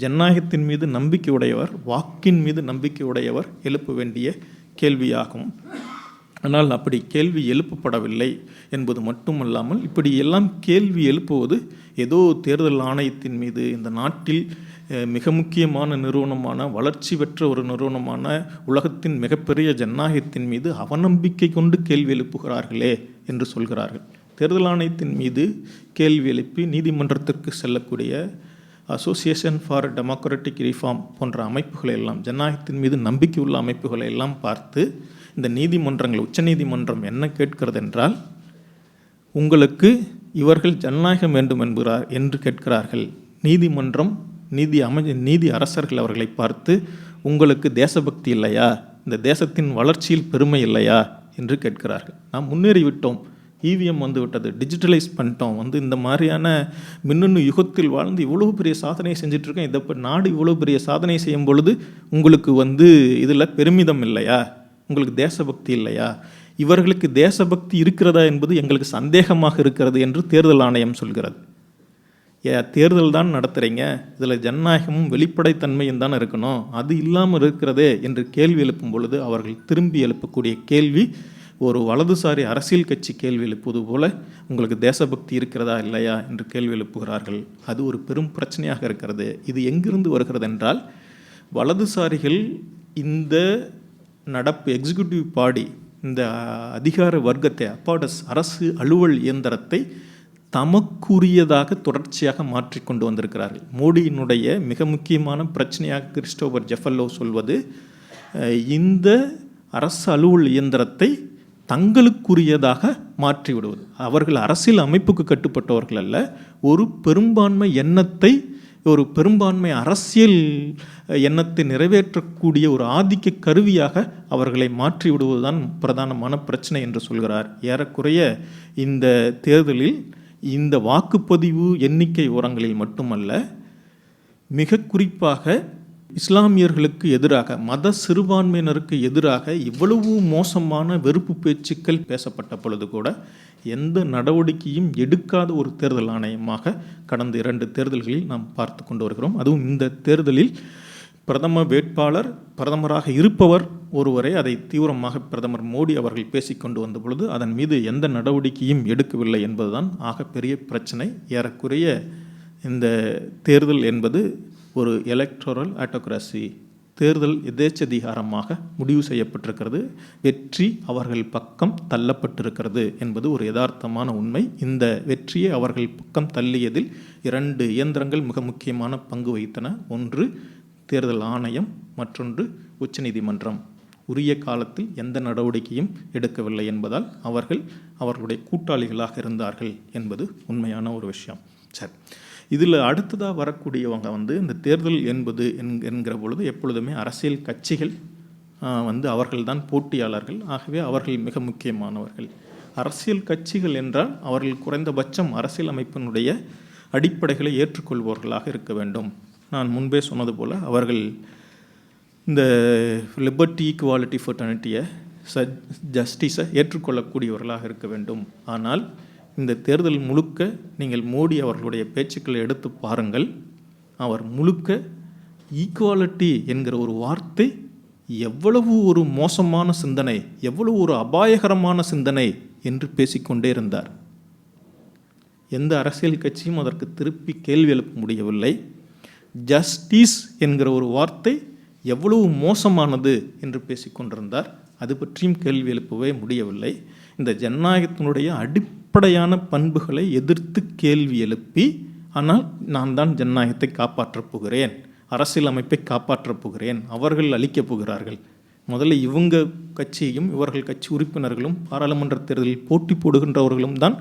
ஜனநாயகத்தின் மீது நம்பிக்கை உடையவர், வாக்கின் மீது நம்பிக்கை உடையவர் எழுப்ப வேண்டிய கேள்வியாகும். ஆனால் அப்படி கேள்வி எழுப்பப்படவில்லை என்பது மட்டுமல்லாமல், இப்படி எல்லாம் கேள்வி எழுப்புவது ஏதோ தேர்தல் ஆணையத்தின் மீது, இந்த நாட்டில் மிக முக்கியமான நிறுவனமான, வளர்ச்சி பெற்ற ஒரு நிறுவனமான, உலகத்தின் மிகப்பெரிய ஜனநாயகத்தின் மீது அவநம்பிக்கை கொண்டு கேள்வி எழுப்புகிறார்களே என்று சொல்கிறார்கள். தேர்தல் ஆணையத்தின் மீது கேள்வி எழுப்பி நீதிமன்றத்திற்கு செல்லக்கூடிய அசோசியேஷன் ஃபார் டெமோக்ராட்டிக் ரிஃபார்ம் போன்ற அமைப்புகளை எல்லாம், ஜனநாயகத்தின் மீது நம்பிக்கையுள்ள அமைப்புகளை எல்லாம் பார்த்து இந்த நீதிமன்றங்கள், உச்சநீதிமன்றம் என்ன கேட்கிறது என்றால், உங்களுக்கு இவர்கள் ஜனநாயகம் வேண்டும் என்று கேட்கிறார்கள். நீதிமன்றம், நீதி அரசர்கள் அவர்களை பார்த்து, உங்களுக்கு தேசபக்தி இல்லையா, இந்த தேசத்தின் வளர்ச்சியில் பெருமை இல்லையா என்று கேட்கிறார்கள். நாம் முன்னேறிவிட்டோம், இவிஎம் வந்து விட்டது, டிஜிட்டலைஸ் பண்ணிட்டோம், இந்த மாதிரியான மின்னணு யுகத்தில் வாழ்ந்து இவ்வளோ பெரிய சாதனை செஞ்சிட்ருக்கோம், இதை நாடு இவ்வளோ பெரிய சாதனை செய்யும் பொழுது உங்களுக்கு இதில் பெருமிதம் இல்லையா, உங்களுக்கு தேசபக்தி இல்லையா, இவர்களுக்கு தேசபக்தி இருக்கிறதா என்பது எங்களுக்கு சந்தேகமாக இருக்கிறது என்று தேர்தல் ஆணையம் சொல்கிறது. தேர்தல் தான் நடத்துகிறீங்க, இதில் ஜனநாயகமும் வெளிப்படைத்தன்மையும் தான் இருக்கணும், அது இல்லாமல் இருக்கிறதே என்று கேள்வி எழுப்பும் பொழுது அவர்கள் திரும்பி எழுப்பக்கூடிய கேள்வி ஒரு வலதுசாரி அரசியல் கட்சி கேள்வி எழுப்புவது போல, உங்களுக்கு தேசபக்தி இருக்கிறதா இல்லையா என்று கேள்வி எழுப்புகிறார்கள். அது ஒரு பெரும் பிரச்சனையாக இருக்கிறது. இது எங்கிருந்து வருகிறது என்றால், வலதுசாரிகள் இந்த நடப்பு எக்ஸிக்யூட்டிவ் பாடி, இந்த அதிகார வர்க்கத்தை, அப்பாடஸ் அரசு அலுவல் இயந்திரத்தை தமக்குரியதாக தொடர்ச்சியாக மாற்றிக்கொண்டு வந்திருக்கிறார்கள். மோடியினுடைய மிக முக்கியமான பிரச்சனையாக கிறிஸ்டோபர் ஜெஃபல்லோ சொல்வது, இந்த அரசு அலுவல் இயந்திரத்தை தங்களுக்குரியதாக மாற்றிவிடுவது. அவர்கள் அரசியல் அமைப்புக்கு கட்டுப்பட்டவர்கள் அல்ல, ஒரு பெரும்பான்மை எண்ணத்தை, ஒரு பெரும்பான்மை அரசியல் எண்ணத்தை நிறைவேற்றக்கூடிய ஒரு ஆதிக்க கருவியாக அவர்களை மாற்றி விடுவதுதான் பிரதானமான பிரச்சனை என்று சொல்கிறார். ஏறக்குறைய இந்த தேர்தலில் இந்த வாக்குப்பதிவு எண்ணிக்கை விவரங்களில் மட்டுமல்ல, மிக குறிப்பாக இஸ்லாமியர்களுக்கு எதிராக, மத சிறுபான்மையினருக்கு எதிராக இவ்வளவு மோசமான வெறுப்பு பேச்சுக்கள் பேசப்பட்ட பொழுது கூட எந்த நடவடிக்கையும் எடுக்காத ஒரு தேர்தல் ஆணையமாக கடந்த 2 தேர்தல்களில் நாம் பார்த்து கொண்டு வருகிறோம். அதுவும் இந்த தேர்தலில் பிரதம வேட்பாளர், பிரதமராக இருப்பவர் ஒருவரை அதை தீவிரமாக பிரதமர் மோடி அவர்கள் பேசிக்கொண்டு வந்த பொழுது அதன் மீது எந்த நடவடிக்கையும் எடுக்கவில்லை என்பதுதான் ஆகப்பெரிய பிரச்சனை. ஏறக்குறைய இந்த தேர்தல் என்பது ஒரு எலக்டோரல் ஆட்டோக்ராசி, தேர்தல் எதேச்சதிகாரமாக முடிவு செய்யப்பட்டிருக்கிறது. வெற்றி அவர்கள் பக்கம் தள்ளப்பட்டிருக்கிறது என்பது ஒரு யதார்த்தமான உண்மை. இந்த வெற்றியை அவர்கள் பக்கம் தள்ளியதில் 2 இயந்திரங்கள் மிக முக்கியமான பங்கு வகித்தன. ஒன்று தேர்தல் ஆணையம், மற்றொன்று உச்சநீதிமன்றம். உரிய காலத்தில் எந்த நடவடிக்கையும் எடுக்கவில்லை என்பதால் அவர்களுடைய கூட்டாளிகளாக இருந்தார்கள் என்பது உண்மையான ஒரு விஷயம். சரி, இதில் அடுத்ததாக வரக்கூடியவங்க இந்த தேர்தல் என்பது என்கிற பொழுது எப்பொழுதுமே அரசியல் கட்சிகள் அவர்கள்தான் போட்டியாளர்கள். ஆகவே அவர்கள் மிக முக்கியமானவர்கள். அரசியல் கட்சிகள் என்றால் அவர்கள் குறைந்தபட்சம் அரசியல் அமைப்பினுடைய அடிப்படைகளை ஏற்றுக்கொள்பவர்களாக இருக்க வேண்டும். நான் முன்பே சொன்னது போல் அவர்கள் இந்த லிபர்ட்டி, ஈக்குவாலிட்டி, ஃபெர்டர்னிட்டியை, ஜஸ்டிஸை ஏற்றுக்கொள்ளக்கூடியவர்களாக இருக்க வேண்டும். ஆனால் இந்த தேர்தல் முழுக்க நீங்கள் மோடி அவர்களுடைய பேச்சுக்களை எடுத்து பாருங்கள். அவர் முழுக்க ஈக்குவாலிட்டி என்கிற ஒரு வார்த்தை எவ்வளவு ஒரு மோசமான சிந்தனை, எவ்வளவு ஒரு அபாயகரமான சிந்தனை என்று பேசிக்கொண்டே இருந்தார். எந்த அரசியல் கட்சியும் அதற்கு திருப்பி கேள்வி எழுப்ப முடியவில்லை. ஜஸ்டிஸ் என்கிற ஒரு வார்த்தை எவ்வளவு மோசமானது என்று பேசிக்கொண்டிருந்தார். அது பற்றியும் கேள்வி எழுப்பவே முடியவில்லை. இந்த ஜனநாயகத்தினுடைய அடிப்படையான பண்புகளை எதிர்த்து கேள்வி எழுப்பி, ஆனால் நான் தான் ஜனநாயகத்தை காப்பாற்றப் போகிறேன், அரசியல் அமைப்பை காப்பாற்றப் போகிறேன், அவர்கள் அளிக்கப் போகிறார்கள். முதல்ல இவங்க கட்சியும் இவர்கள் கட்சி உறுப்பினர்களும் பாராளுமன்ற தேர்தலில் போட்டி போடுகின்றவர்களும் தான்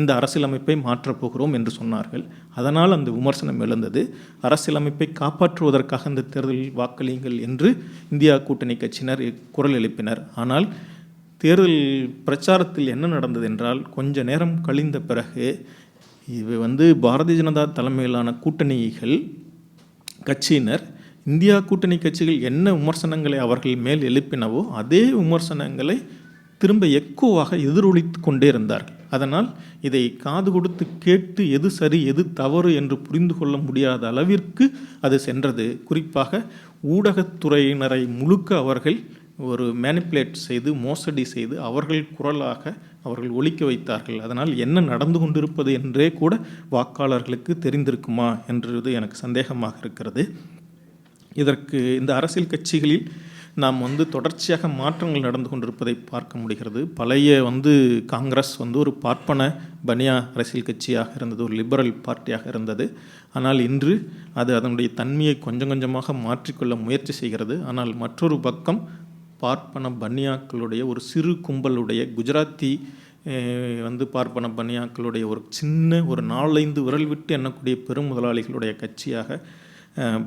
இந்த அரசியலமைப்பை மாற்றப் போகிறோம் என்று சொன்னார்கள். அதனால் அந்த விமர்சனம் எழுந்தது. அரசியலமைப்பை காப்பாற்றுவதற்காக இந்த தேர்தலில் வாக்களியுங்கள் என்று இந்தியா கூட்டணி கட்சியினர் குரல் எழுப்பினர். ஆனால் தேர்தல் பிரச்சாரத்தில் என்ன நடந்தது என்றால், கொஞ்ச நேரம் கழிந்த பிறகு இது பாரதிய ஜனதா தலைமையிலான கூட்டணிகள் கட்சியினர் இந்தியா கூட்டணி கட்சிகள் என்ன விமர்சனங்களை அவர்கள் மேல் எழுப்பினவோ அதே விமர்சனங்களை திரும்ப எக்கோவாக எதிரொலித்து கொண்டே இருந்தார்கள். அதனால் இதை காது கொடுத்து கேட்டு எது சரி எது தவறு என்று புரிந்து கொள்ள முடியாத அளவிற்கு அது சென்றது. குறிப்பாக ஊடகத்துறையினரை முழுக்க அவர்கள் ஒரு மேனிப்புலேட் செய்து, மோசடி செய்து அவர்கள் குரலாக அவர்கள் ஒலிக்க வைத்தார்கள். அதனால் என்ன நடந்து கொண்டிருப்பது என்றே கூட வாக்காளர்களுக்கு தெரிந்திருக்குமா என்றது எனக்கு சந்தேகமாக இருக்கிறது. இதற்கு இந்த அரசியல் கட்சிகளில் நாம் தொடர்ச்சியாக மாற்றங்கள் நடந்து கொண்டிருப்பதை பார்க்க முடிகிறது. பழைய காங்கிரஸ் ஒரு பார்ப்பன பனியா அரசியல் கட்சியாக இருந்தது, ஒரு லிபரல் பார்ட்டியாக இருந்தது. ஆனால் இன்று அது அதனுடைய தன்மையை கொஞ்சம் கொஞ்சமாக மாற்றிக்கொள்ள முயற்சி செய்கிறது. ஆனால் மற்றொரு பக்கம் பார்ப்பன பனியாக்களுடைய ஒரு சிறு கும்பலுடைய குஜராத்தி பார்ப்பன பனியாக்களுடைய ஒரு சின்ன ஒரு 4-5 விரல் விட்டு எண்ணக்கூடிய பெரும் முதலாளிகளுடைய கட்சியாக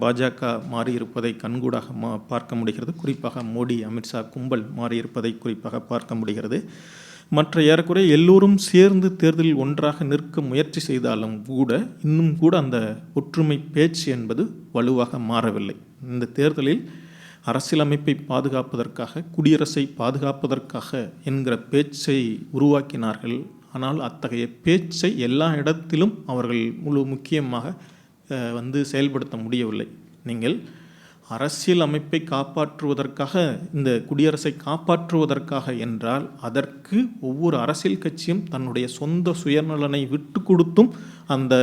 பாஜக மாறியிருப்பதை கண்கூடாக பார்க்க முடிகிறது. குறிப்பாக மோடி அமித்ஷா கும்பல் மாறியிருப்பதை குறிப்பாக பார்க்க முடிகிறது. மற்ற ஏறக்குறைய எல்லோரும் சேர்ந்து தேர்தலில் ஒன்றாக நிற்க முயற்சி செய்தாலும் கூட இன்னும் கூட அந்த ஒற்றுமை பேச்சு என்பது வலுவாக மாறவில்லை. இந்த தேர்தலில் அரசியலமைப்பை பாதுகாப்பதற்காக, குடியரசை பாதுகாப்பதற்காக என்கிற பேச்சை உருவாக்கினார்கள். ஆனால் அத்தகைய பேச்சை எல்லா இடத்திலும் அவர்கள் முக்கியமாக செயல்படுத்த முடியவில்லை. நீங்கள் அரசியல் அமைப்பை காப்பாற்றுவதற்காக, இந்த குடியரசை காப்பாற்றுவதற்காக என்றால் அதற்கு ஒவ்வொரு அரசியல் கட்சியும் தன்னுடைய சொந்த சுயநலனை விட்டு கொடுத்தும் அந்த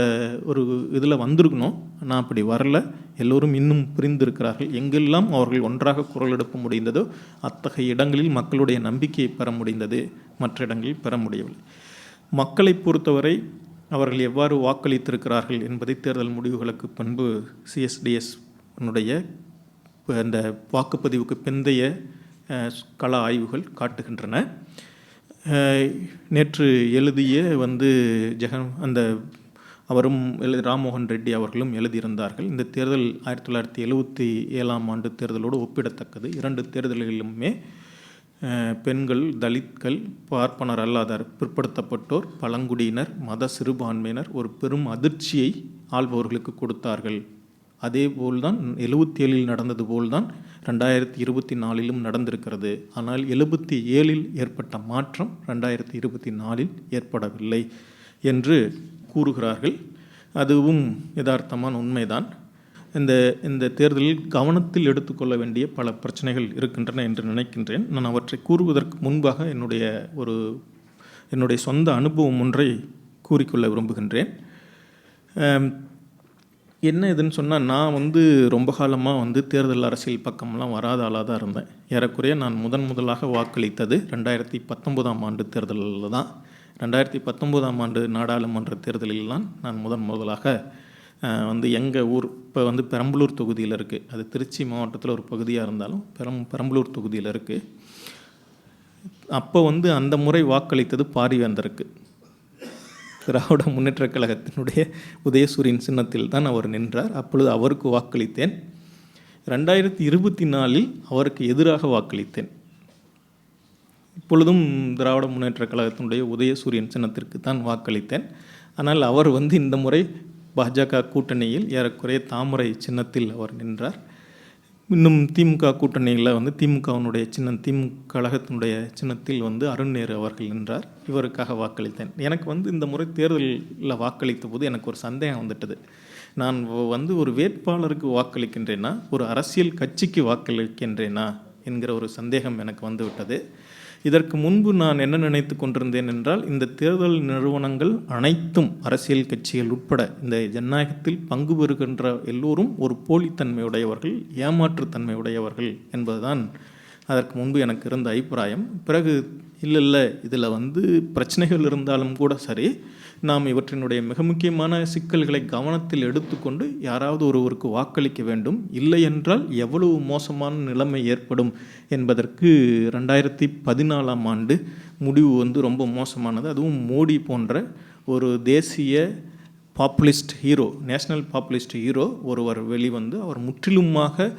ஒரு இதில் வந்திருக்கணும். நான் அப்படி வரல. எல்லோரும் இன்னும் புரிந்திருக்கிறார்கள். எங்கெல்லாம் அவர்கள் ஒன்றாக குரல் எடுக்க முடிந்ததோ அத்தகைய இடங்களில் மக்களுடைய நம்பிக்கையை பெற முடிந்தது, மற்ற இடங்களில் பெற முடியவில்லை. மக்களை பொறுத்தவரை அவர்கள் எவ்வாறு வாக்களித்திருக்கிறார்கள் என்பதை தேர்தல் முடிவுகளுக்கு பின்பு CSDS அந்த வாக்குப்பதிவுக்கு பிந்தைய கள ஆய்வுகள் காட்டுகின்றன. நேற்று எழுதிய அவரும் ராம்மோகன் ரெட்டி அவர்களும் எழுதியிருந்தார்கள். இந்த தேர்தல் 1977ஆம் ஆண்டு தேர்தலோடு ஒப்பிடத்தக்கது. 2 தேர்தல்களிலுமே பெண்கள், தலித்கள், பார்ப்பனர் அல்லாதார், பிற்படுத்தப்பட்டோர், பழங்குடியினர், மத சிறுபான்மையினர் ஒரு பெரும் அதிர்ச்சியை ஆள்பவர்களுக்கு கொடுத்தார்கள். அதே போல்தான் 77இல் நடந்தது போல்தான் 2024இலும் நடந்திருக்கிறது. ஆனால் 77இல் ஏற்பட்ட மாற்றம் 2024இல் ஏற்படவில்லை என்று கூறுகிறார்கள். அதுவும் யதார்த்தமான உண்மைதான். இந்த தேர்தலில் கவனத்தில் எடுத்துக்கொள்ள வேண்டிய பல பிரச்சனைகள் இருக்கின்றன என்று நினைக்கின்றேன். நான் அவற்றை கூறுவதற்கு முன்பாக என்னுடைய சொந்த அனுபவம் ஒன்றை கூறிக்கொள்ள விரும்புகின்றேன். என்ன இதுன்னு சொன்னால், நான் ரொம்ப காலமாக தேர்தல் அரசியல் பக்கம்லாம் வராத ஆளாக தான் இருந்தேன். ஏறக்குறைய நான் முதலாக வாக்களித்தது 2019ஆம் ஆண்டு தேர்தலில் தான். 2019ஆம் ஆண்டு நாடாளுமன்ற தேர்தலில் தான் நான் முதலாக எங்கள் ஊர் இப்போ பெரம்பலூர் தொகுதியில் இருக்குது. அது திருச்சி மாவட்டத்தில் ஒரு பகுதியாக இருந்தாலும் பெரம்பலூர் தொகுதியில் இருக்குது. அப்போ அந்த முறை வாக்களித்தது பாரிவேந்தருக்கு. திராவிட முன்னேற்றக் கழகத்தினுடைய உதயசூரியன் சின்னத்தில் தான் அவர் நின்றார். அப்பொழுது அவருக்கு வாக்களித்தேன். 2024இல் அவருக்கு எதிராக வாக்களித்தேன். இப்பொழுதும் திராவிட முன்னேற்றக் கழகத்தினுடைய உதயசூரியன் சின்னத்திற்கு தான் வாக்களித்தேன். ஆனால் அவர் இந்த முறை பாஜக கூட்டணியில் ஏறக்குறைய தாமரை சின்னத்தில் அவர் நின்றார். இன்னும் திமுக கூட்டணியில் திமுகவினுடைய சின்னம், திமுக கழகத்தினுடைய சின்னத்தில் அருண் நேரு அவர்கள் நின்றார். இவருக்காக வாக்களித்தேன். எனக்கு இந்த முறை தேர்தலில் வாக்களித்த போது எனக்கு ஒரு சந்தேகம் வந்துட்டது. நான் ஒரு வேட்பாளருக்கு வாக்களிக்கின்றேனா, ஒரு அரசியல் கட்சிக்கு வாக்களிக்கின்றேனா என்கிற ஒரு சந்தேகம் எனக்கு வந்துவிட்டது. இதற்கு முன்பு நான் என்ன நினைத்து கொண்டிருந்தேன் என்றால், இந்த தேர்தல் நிறுவனங்கள் அனைத்தும், அரசியல் கட்சிகள் உட்பட, இந்த ஜனநாயகத்தில் பங்கு பெறுகின்ற எல்லோரும் ஒரு போலித்தன்மையுடையவர்கள், ஏமாற்றுத்தன்மையுடையவர்கள் என்பதுதான் அதற்கு முன்பு எனக்கு இருந்த அபிப்பிராயம். பிறகு இல்லை இதில் பிரச்சனைகள் இருந்தாலும் கூட சரி, நாம் இவற்றினுடைய மிக முக்கியமான சிக்கல்களை கவனத்தில் எடுத்துக்கொண்டு யாராவது ஒருவருக்கு வாக்களிக்க வேண்டும். இல்லை என்றால் எவ்வளவு மோசமான நிலைமை ஏற்படும் என்பதற்கு 2014ஆம் ஆண்டு முடிவு ரொம்ப மோசமானது. அதுவும் மோடி போன்ற ஒரு தேசிய populist hero, national populist hero ஒருவர் அவர் முற்றிலுமாக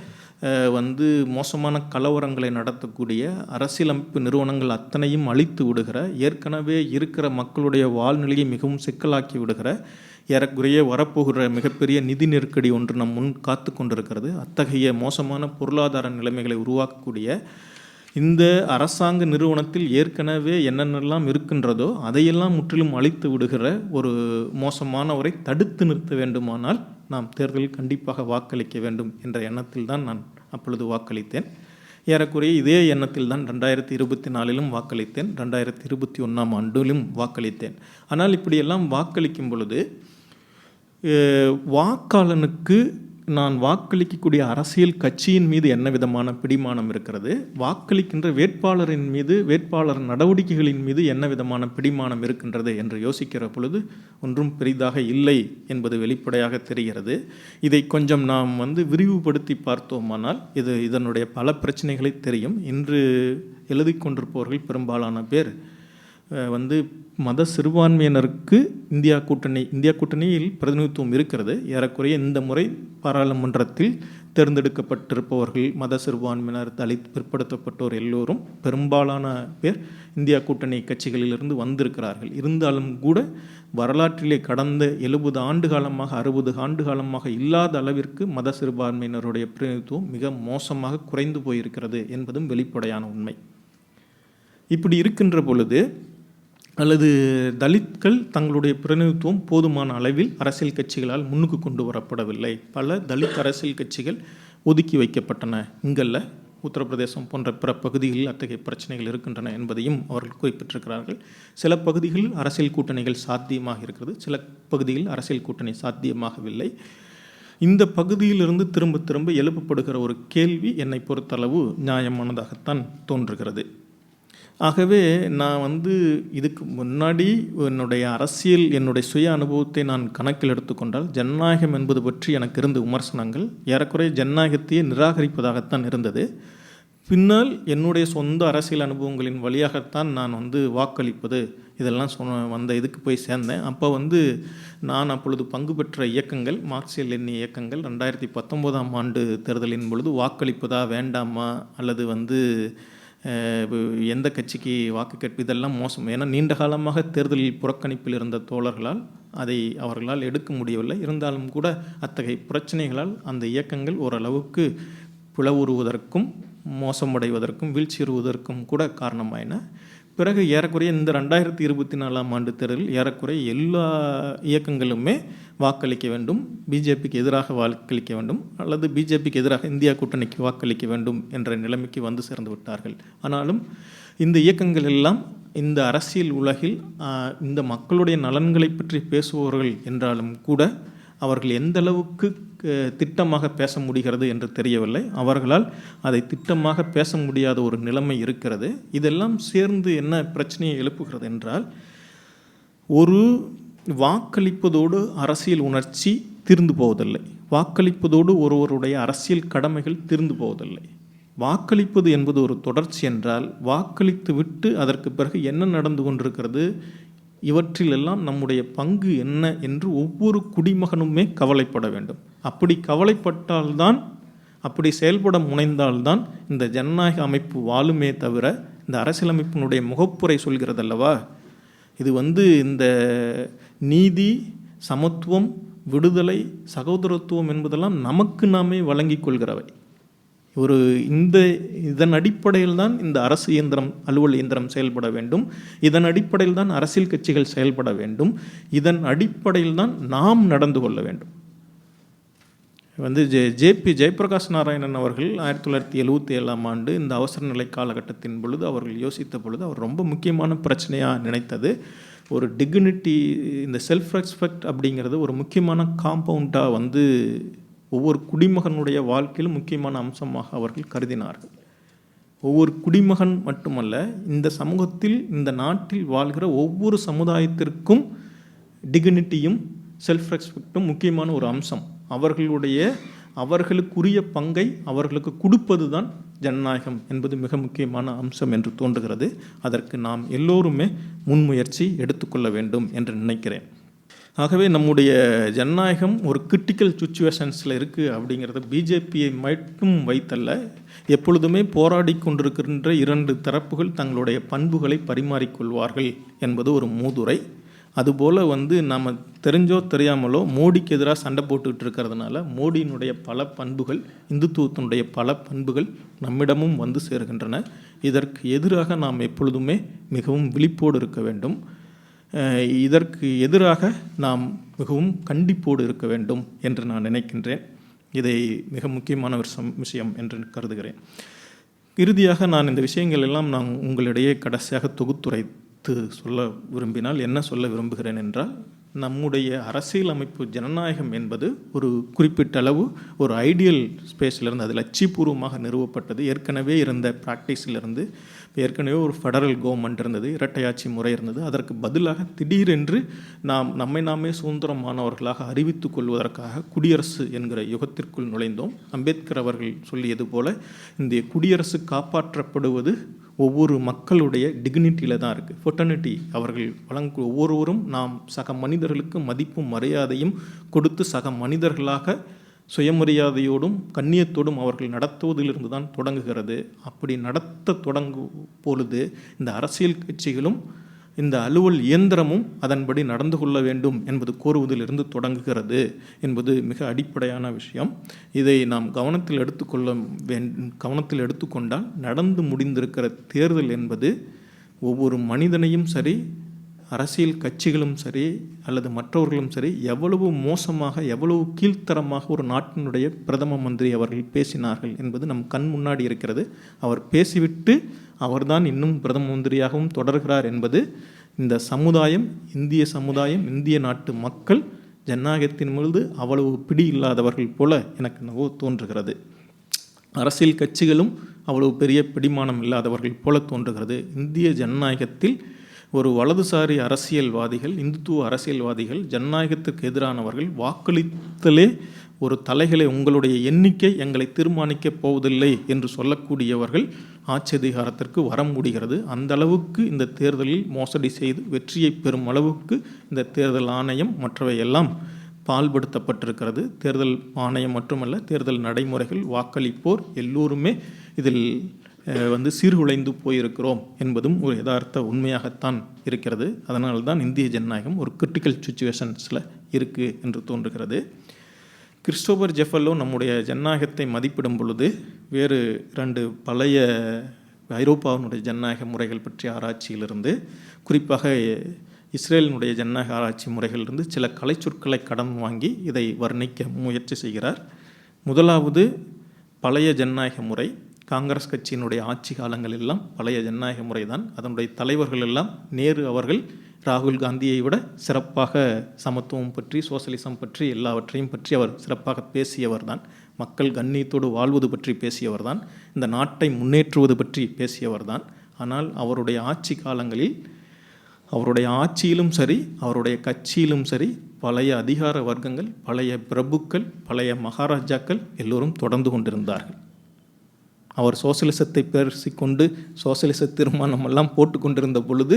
மோசமான கலவரங்களை நடத்தக்கூடிய அரசியலமைப்பு நிறுவனங்கள் அத்தனையும் அழித்து விடுகிற, ஏற்கனவே இருக்கிற மக்களுடைய வாழ்நிலையை மிகவும் சிக்கலாக்கி விடுகிற, ஏறக்குறைய வரப்போகிற மிகப்பெரிய நிதி நெருக்கடி ஒன்று நம் முன் காத்து கொண்டிருக்கிறது. அத்தகைய மோசமான பொருளாதார நிலைமைகளை உருவாக்கக்கூடிய இந்த அரசாங்க நிறுவனத்தில் ஏற்கனவே என்னென்னலாம் இருக்கின்றதோ அதையெல்லாம் முற்றிலும் அழித்து விடுகிற ஒரு மோசமானவரை தடுத்து நிறுத்த வேண்டுமானால் நாம் தேர்தலில் கண்டிப்பாக வாக்களிக்க வேண்டும் என்ற எண்ணத்தில் தான் நான் அப்பொழுது வாக்களித்தேன். ஏறக்குறைய இதே எண்ணத்தில் தான் 2024இலும் வாக்களித்தேன், 2021ஆம் ஆண்டிலும் வாக்களித்தேன். ஆனால் இப்படியெல்லாம் வாக்களிக்கும் பொழுது வாக்காளனுக்கு நான் வாக்களிக்கக்கூடிய அரசியல் கட்சியின் மீது என்ன விதமான பிடிமானம் இருக்கிறது, வாக்களிக்கின்ற வேட்பாளரின் மீது, வேட்பாளர் நடவடிக்கைகளின் மீது என்ன விதமான பிடிமானம் இருக்கின்றது என்று யோசிக்கிற பொழுது ஒன்றும் பெரிதாக இல்லை என்பது வெளிப்படையாக தெரிகிறது. இதை கொஞ்சம் நாம் விரிவுபடுத்தி பார்த்தோமானால் இதனுடைய பல பிரச்சனைகளை தெரியும். இன்று எழுதி கொண்டிருப்பவர்கள் பெரும்பாலான பேர் மத சிறுபான்மையினருக்கு இந்தியா கூட்டணியில் பிரதிநிதித்துவம் இருக்கிறது. ஏறக்குறைய இந்த முறை பாராளுமன்றத்தில் தேர்ந்தெடுக்கப்பட்டிருப்பவர்கள் மத சிறுபான்மையினர், தலித், பிற்படுத்தப்பட்டோர் எல்லோரும் பெரும்பாலான பேர் இந்தியா கூட்டணி கட்சிகளிலிருந்து வந்திருக்கிறார்கள். இருந்தாலும் கூட வரலாற்றிலே கடந்த 70 ஆண்டு காலமாக 60 ஆண்டு காலமாக இல்லாத அளவிற்கு மத சிறுபான்மையினருடைய பிரதிநிதித்துவம் மிக மோசமாக குறைந்து போயிருக்கிறது என்பதும் வெளிப்படையான உண்மை. இப்படி இருக்கின்ற பொழுது, அல்லது தலித்கள் தங்களுடைய பிரதிநிதித்துவம் போதுமான அளவில் அரசியல் கட்சிகளால் முன்னுக்கு கொண்டு வரப்படவில்லை. பல தலித் அரசியல் கட்சிகள் ஒதுக்கி வைக்கப்பட்டன. இங்கல்ல, உத்தரப்பிரதேசம் போன்ற பிற பகுதிகளில் அத்தகைய பிரச்சனைகள் இருக்கின்றன என்பதையும் அவர்கள் குறிப்பிட்டிருக்கிறார்கள். சில பகுதிகளில் அரசியல் கூட்டணிகள் சாத்தியமாக இருக்கிறது, சில பகுதிகளில் அரசியல் கூட்டணி சாத்தியமாகவில்லை. இந்த பகுதியிலிருந்து திரும்ப திரும்ப எழுப்பப்படுகிற ஒரு கேள்வி என்னை பொறுத்தளவு நியாயமானதாகத்தான் தோன்றுகிறது. ஆகவே நான் இதுக்கு முன்னாடி என்னுடைய சுய அனுபவத்தை நான் கணக்கில் எடுத்துக்கொண்டால், ஜனநாயகம் என்பது பற்றி எனக்கு இருந்த விமர்சனங்கள் ஏறக்குறைய ஜனநாயகத்தையே நிராகரிப்பதாகத்தான் இருந்தது. பின்னால் என்னுடைய சொந்த அரசியல் அனுபவங்களின் வழியாகத்தான் நான் வாக்களிப்பது இதெல்லாம் இதுக்கு போய் சேர்ந்தேன். அப்போ நான் அப்பொழுது பங்கு பெற்ற இயக்கங்கள், மார்க்சிய லெனினிய இயக்கங்கள் 2019ஆம் ஆண்டு தேர்தலின் பொழுது வாக்களிப்பதா வேண்டாமா, அல்லது எந்த கட்சிக்கு வாக்கு கேட்பு, இதெல்லாம் மோசம். ஏன்னா நீண்ட காலமாக தேர்தலில் புறக்கணிப்பில் இருந்த தோழர்களால் அதை அவர்களால் எடுக்க முடியவில்லை. இருந்தாலும் கூட அத்தகைய பிரச்சனைகளால் அந்த இயக்கங்கள் ஓரளவுக்கு பிளவுறுவதற்கும் மோசமடைவதற்கும் வீழ்ச்சியுறுவதற்கும் கூட காரணமாயின. பிறகு ஏறக்குறைய இந்த 2024ஆம் ஆண்டு தேர்தலில் ஏறக்குறைய எல்லா இயக்கங்களுமே வாக்களிக்க வேண்டும், பிஜேபிக்கு எதிராக வாக்களிக்க வேண்டும், அல்லது பிஜேபிக்கு எதிராக இந்தியா கூட்டணிக்கு வாக்களிக்க வேண்டும் என்ற நிலைமைக்கு சேர்ந்து விட்டார்கள். ஆனாலும் இந்த இயக்கங்கள் எல்லாம் இந்த அரசியல் உலகில் இந்த மக்களுடைய நலன்களை பற்றி பேசுபவர்கள் என்றாலும் கூட அவர்கள் எந்த அளவுக்கு திட்டமாக பேச முடிகிறது என்று தெரியவில்லை. அவர்களால் அதை திட்டமாக பேச முடியாத ஒரு நிலைமை இருக்கிறது. இதெல்லாம் சேர்ந்து என்ன பிரச்சனையை எழுப்புகிறது என்றால், ஒரு வாக்களிப்பதோடு அரசியல் உணர்ச்சி தீர்ந்து போவதில்லை, வாக்களிப்பதோடு ஒருவருடைய அரசியல் கடமைகள் தீர்ந்து போவதில்லை. வாக்களிப்பது என்பது ஒரு தொடர்ச்சி என்றால், வாக்களித்து விட்டு அதற்கு பிறகு என்ன நடந்து கொண்டிருக்கிறது, இவற்றிலெல்லாம் நம்முடைய பங்கு என்ன என்று ஒவ்வொரு குடிமகனுமே கவலைப்பட வேண்டும். அப்படி கவலைப்பட்டால்தான், அப்படி செயல்பட முனைந்தால்தான் இந்த ஜனநாயக அமைப்பு வாழுமே தவிர, இந்த அரசியலமைப்பினுடைய முகப்புரை சொல்கிறதல்லவா, இது இந்த நீதி, சமத்துவம், விடுதலை, சகோதரத்துவம் என்பதெல்லாம் நமக்கு நாமே வழங்கி கொள்கிறவை. இதன் அடிப்படையில் தான் இந்த அரசு இயந்திரம், அலுவல் இயந்திரம் செயல்பட வேண்டும். இதன் அடிப்படையில் தான் அரசியல் கட்சிகள் செயல்பட வேண்டும். இதன் அடிப்படையில் தான் நாம் நடந்து கொள்ள வேண்டும். ஜேபி ஜெயபிரகாஷ் நாராயணன் அவர்கள் 1977ஆம் ஆண்டு இந்த அவசர நிலை காலகட்டத்தின் பொழுது அவர்கள் யோசித்த பொழுது அவர் ரொம்ப முக்கியமான பிரச்சனையாக நினைத்தது ஒரு டிக்னிட்டி, இந்த செல்ஃப் ரெஸ்பெக்ட் அப்படிங்கிறது ஒரு முக்கியமான காம்பவுண்டாக ஒவ்வொரு குடிமகனுடைய வாழ்க்கையிலும் முக்கியமான அம்சமாக அவர்கள் கருதினார்கள். ஒவ்வொரு குடிமகன் மட்டுமல்ல, இந்த சமூகத்தில், இந்த நாட்டில் வாழ்கிற ஒவ்வொரு சமுதாயத்திற்கும் டிக்னிட்டியும் செல்ஃப் ரெஸ்பெக்டும் முக்கியமான ஒரு அம்சம். அவர்களுக்குரிய பங்கை அவர்களுக்கு கொடுப்பது தான் ஜனநாயகம் என்பது மிக முக்கியமான அம்சம் என்று தோன்றுகிறது. அதற்கு நாம் எல்லோருமே முன்முயற்சி எடுத்துக்கொள்ள வேண்டும் என்று நினைக்கிறேன். ஆகவே நம்முடைய ஜனநாயகம் ஒரு கிரிட்டிக்கல் சுச்சுவேஷன்ஸில் இருக்குது அப்படிங்கிறத பிஜேபியை மட்டும் வைத்தல்ல, எப்பொழுதுமே போராடி கொண்டிருக்கின்ற இரண்டு தரப்புகள் தங்களுடைய பண்புகளை பரிமாறிக்கொள்வார்கள் என்பது ஒரு மூதுரை. அதுபோல் நாம் தெரிஞ்சோ தெரியாமலோ மோடிக்கு எதிராக சண்டை போட்டுக்கிட்டு இருக்கிறதுனால மோடியினுடைய பல பண்புகள், இந்துத்துவத்தினுடைய பல பண்புகள் நம்மிடமும் சேருகின்றன. இதற்கு எதிராக நாம் எப்பொழுதுமே மிகவும் விழிப்போடு இருக்க வேண்டும். இதற்கு எதிராக நாம் மிகவும் கண்டிப்போடு இருக்க வேண்டும் என்று நான் நினைக்கின்றேன். இதை மிக முக்கியமான ஒரு விஷயம் என்று கருதுகிறேன். இறுதியாக நான் இந்த விஷயங்கள் எல்லாம் நான் உங்களிடையே கடைசியாக சேர்த்து சொல்ல விரும்பினால் என்ன சொல்ல விரும்புகிறேன் என்றால், நம்முடைய அரசியல் அமைப்பு ஜனநாயகம் என்பது ஒரு குறிப்பிட்ட அளவு ஒரு ஐடியல் ஸ்பேஸிலிருந்து, அது லட்சியபூர்வமாக நிறுவப்பட்டது. ஏற்கனவே இருந்த ப்ராக்டிஸிலிருந்து, ஏற்கனவே ஒரு ஃபெடரல் கவர்மெண்ட் இருந்தது, இரட்டையாட்சி முறை இருந்தது. அதற்கு பதிலாக திடீரென்று நம்மை நாமே சுதந்திரமானவர்களாக அறிவித்து கொள்வதற்காக குடியரசு என்கிற யுகத்திற்குள் நுழைந்தோம். அம்பேத்கர் அவர்கள் சொல்லியது போல, இந்த குடியரசு காப்பாற்றப்படுவது ஒவ்வொரு மக்களுடைய டிக்னிட்டியில் தான் இருக்குது. ஃபெட்டர்னிட்டி அவர்கள் ஒவ்வொருவரும் நாம் சக மனிதர்களுக்கு மதிப்பும் மரியாதையும் கொடுத்து சக மனிதர்களாக சுயமரியாதையோடும் கண்ணியத்தோடும் அவர்கள் நடத்துவதிலிருந்து தான் தொடங்குகிறது. அப்படி நடத்த தொடங்கும் பொழுது இந்த அரசியல் கட்சிகளும் இந்த அலுவல் இயந்திரமும் அதன்படி நடந்து கொள்ள வேண்டும் என்பது கோருவதிலிருந்து தொடங்குகிறது என்பது மிக அடிப்படையான விஷயம். இதை நாம் கவனத்தில் எடுத்துக்கொண்டால் நடந்து முடிந்திருக்கிற தேர்தல் என்பது ஒவ்வொரு மனிதனையும் சரி, அரசியல் கட்சிகளும் சரி அல்லது மற்றவர்களும் சரி, எவ்வளவு மோசமாக எவ்வளவு கீழ்த்தரமாக ஒரு நாட்டினுடைய பிரதம மந்திரி அவர்கள் பேசினார்கள் என்பது நம் கண் முன்னாடி இருக்கிறது. அவர் பேசிவிட்டு அவர்தான் இன்னும் பிரதம மந்திரியாகவும் தொடர்கிறார் என்பது இந்த சமுதாயம், இந்திய சமுதாயம், இந்திய நாட்டு மக்கள் ஜனநாயகத்தின் மீது அவ்வளவு பிடி இல்லாதவர்கள் போல எனக்கு தோன்றுகிறது. அரசியல் கட்சிகளும் அவ்வளவு பெரிய பிடிமானம் இல்லாதவர்கள் போல தோன்றுகிறது. இந்திய ஜனநாயகத்தில் ஒரு வலதுசாரி அரசியல்வாதிகள், இந்துத்துவ அரசியல்வாதிகள், ஜனநாயகத்துக்கு எதிரானவர்கள், வாக்களித்தலே ஒரு தலைகளை உங்களுடைய எண்ணிக்கை எங்களை தீர்மானிக்கப் போவதில்லை என்று சொல்லக்கூடியவர்கள் ஆட்சி அதிகாரத்திற்கு வர முடிகிறது. அந்த அளவுக்கு இந்த தேர்தலில் மோசடி செய்து வெற்றியை பெறும் அளவுக்கு இந்த தேர்தல் ஆணையம் மற்றவை எல்லாம் பால்படுத்தப்பட்டிருக்கிறது. தேர்தல் ஆணையம் மட்டுமல்ல, தேர்தல் நடைமுறைகள், வாக்களிப்போர் எல்லோருமே இதில் சீர்குலைந்து போயிருக்கிறோம் என்பதும் ஒரு யதார்த்த உண்மையாகத்தான் இருக்கிறது. அதனால்தான் இந்திய ஜனநாயகம் ஒரு கிரிட்டிக்கல் சுச்சுவேஷன்ஸில் இருக்குது என்று தோன்றுகிறது. கிறிஸ்டோபர் ஜெஃபல்லோ நம்முடைய ஜனநாயகத்தை மதிப்பிடும் பொழுது வேறு 2 பழைய ஐரோப்பாவினுடைய ஜனநாயக முறைகள் பற்றிய ஆராய்ச்சியிலிருந்து, குறிப்பாக இஸ்ரேலினுடைய ஜனநாயக ஆராய்ச்சி முறைகளிலிருந்து சில கலைச்சொற்களை கடன் வாங்கி இதை வர்ணிக்க முயற்சி செய்கிறார். முதலாவது, பழைய ஜனநாயக முறை. காங்கிரஸ் கட்சியினுடைய ஆட்சி காலங்கள் எல்லாம் பழைய ஜனநாயக முறை தான். அதனுடைய தலைவர்கள் எல்லாம் நேரு அவர்கள் ராகுல் காந்தியை விட சிறப்பாக சமத்துவம் பற்றி, சோசலிசம் பற்றி, எல்லாவற்றையும் பற்றி அவர் சிறப்பாக பேசியவர் தான். மக்கள் கண்ணியத்தோடு வாழ்வது பற்றி பேசியவர் தான். இந்த நாட்டை முன்னேற்றுவது பற்றி பேசியவர் தான். ஆனால் அவருடைய ஆட்சி காலங்களில், அவருடைய ஆட்சியிலும் சரி, அவருடைய கட்சியிலும் சரி, பழைய அதிகார வர்க்கங்கள், பழைய பிரபுக்கள், பழைய மகாராஜாக்கள் எல்லோரும் தொடர்ந்து கொண்டிருந்தார்கள். அவர் சோசலிசத்தை பேசிக்கொண்டு சோசலிச தீர்மானமெல்லாம் போட்டு கொண்டிருந்த பொழுது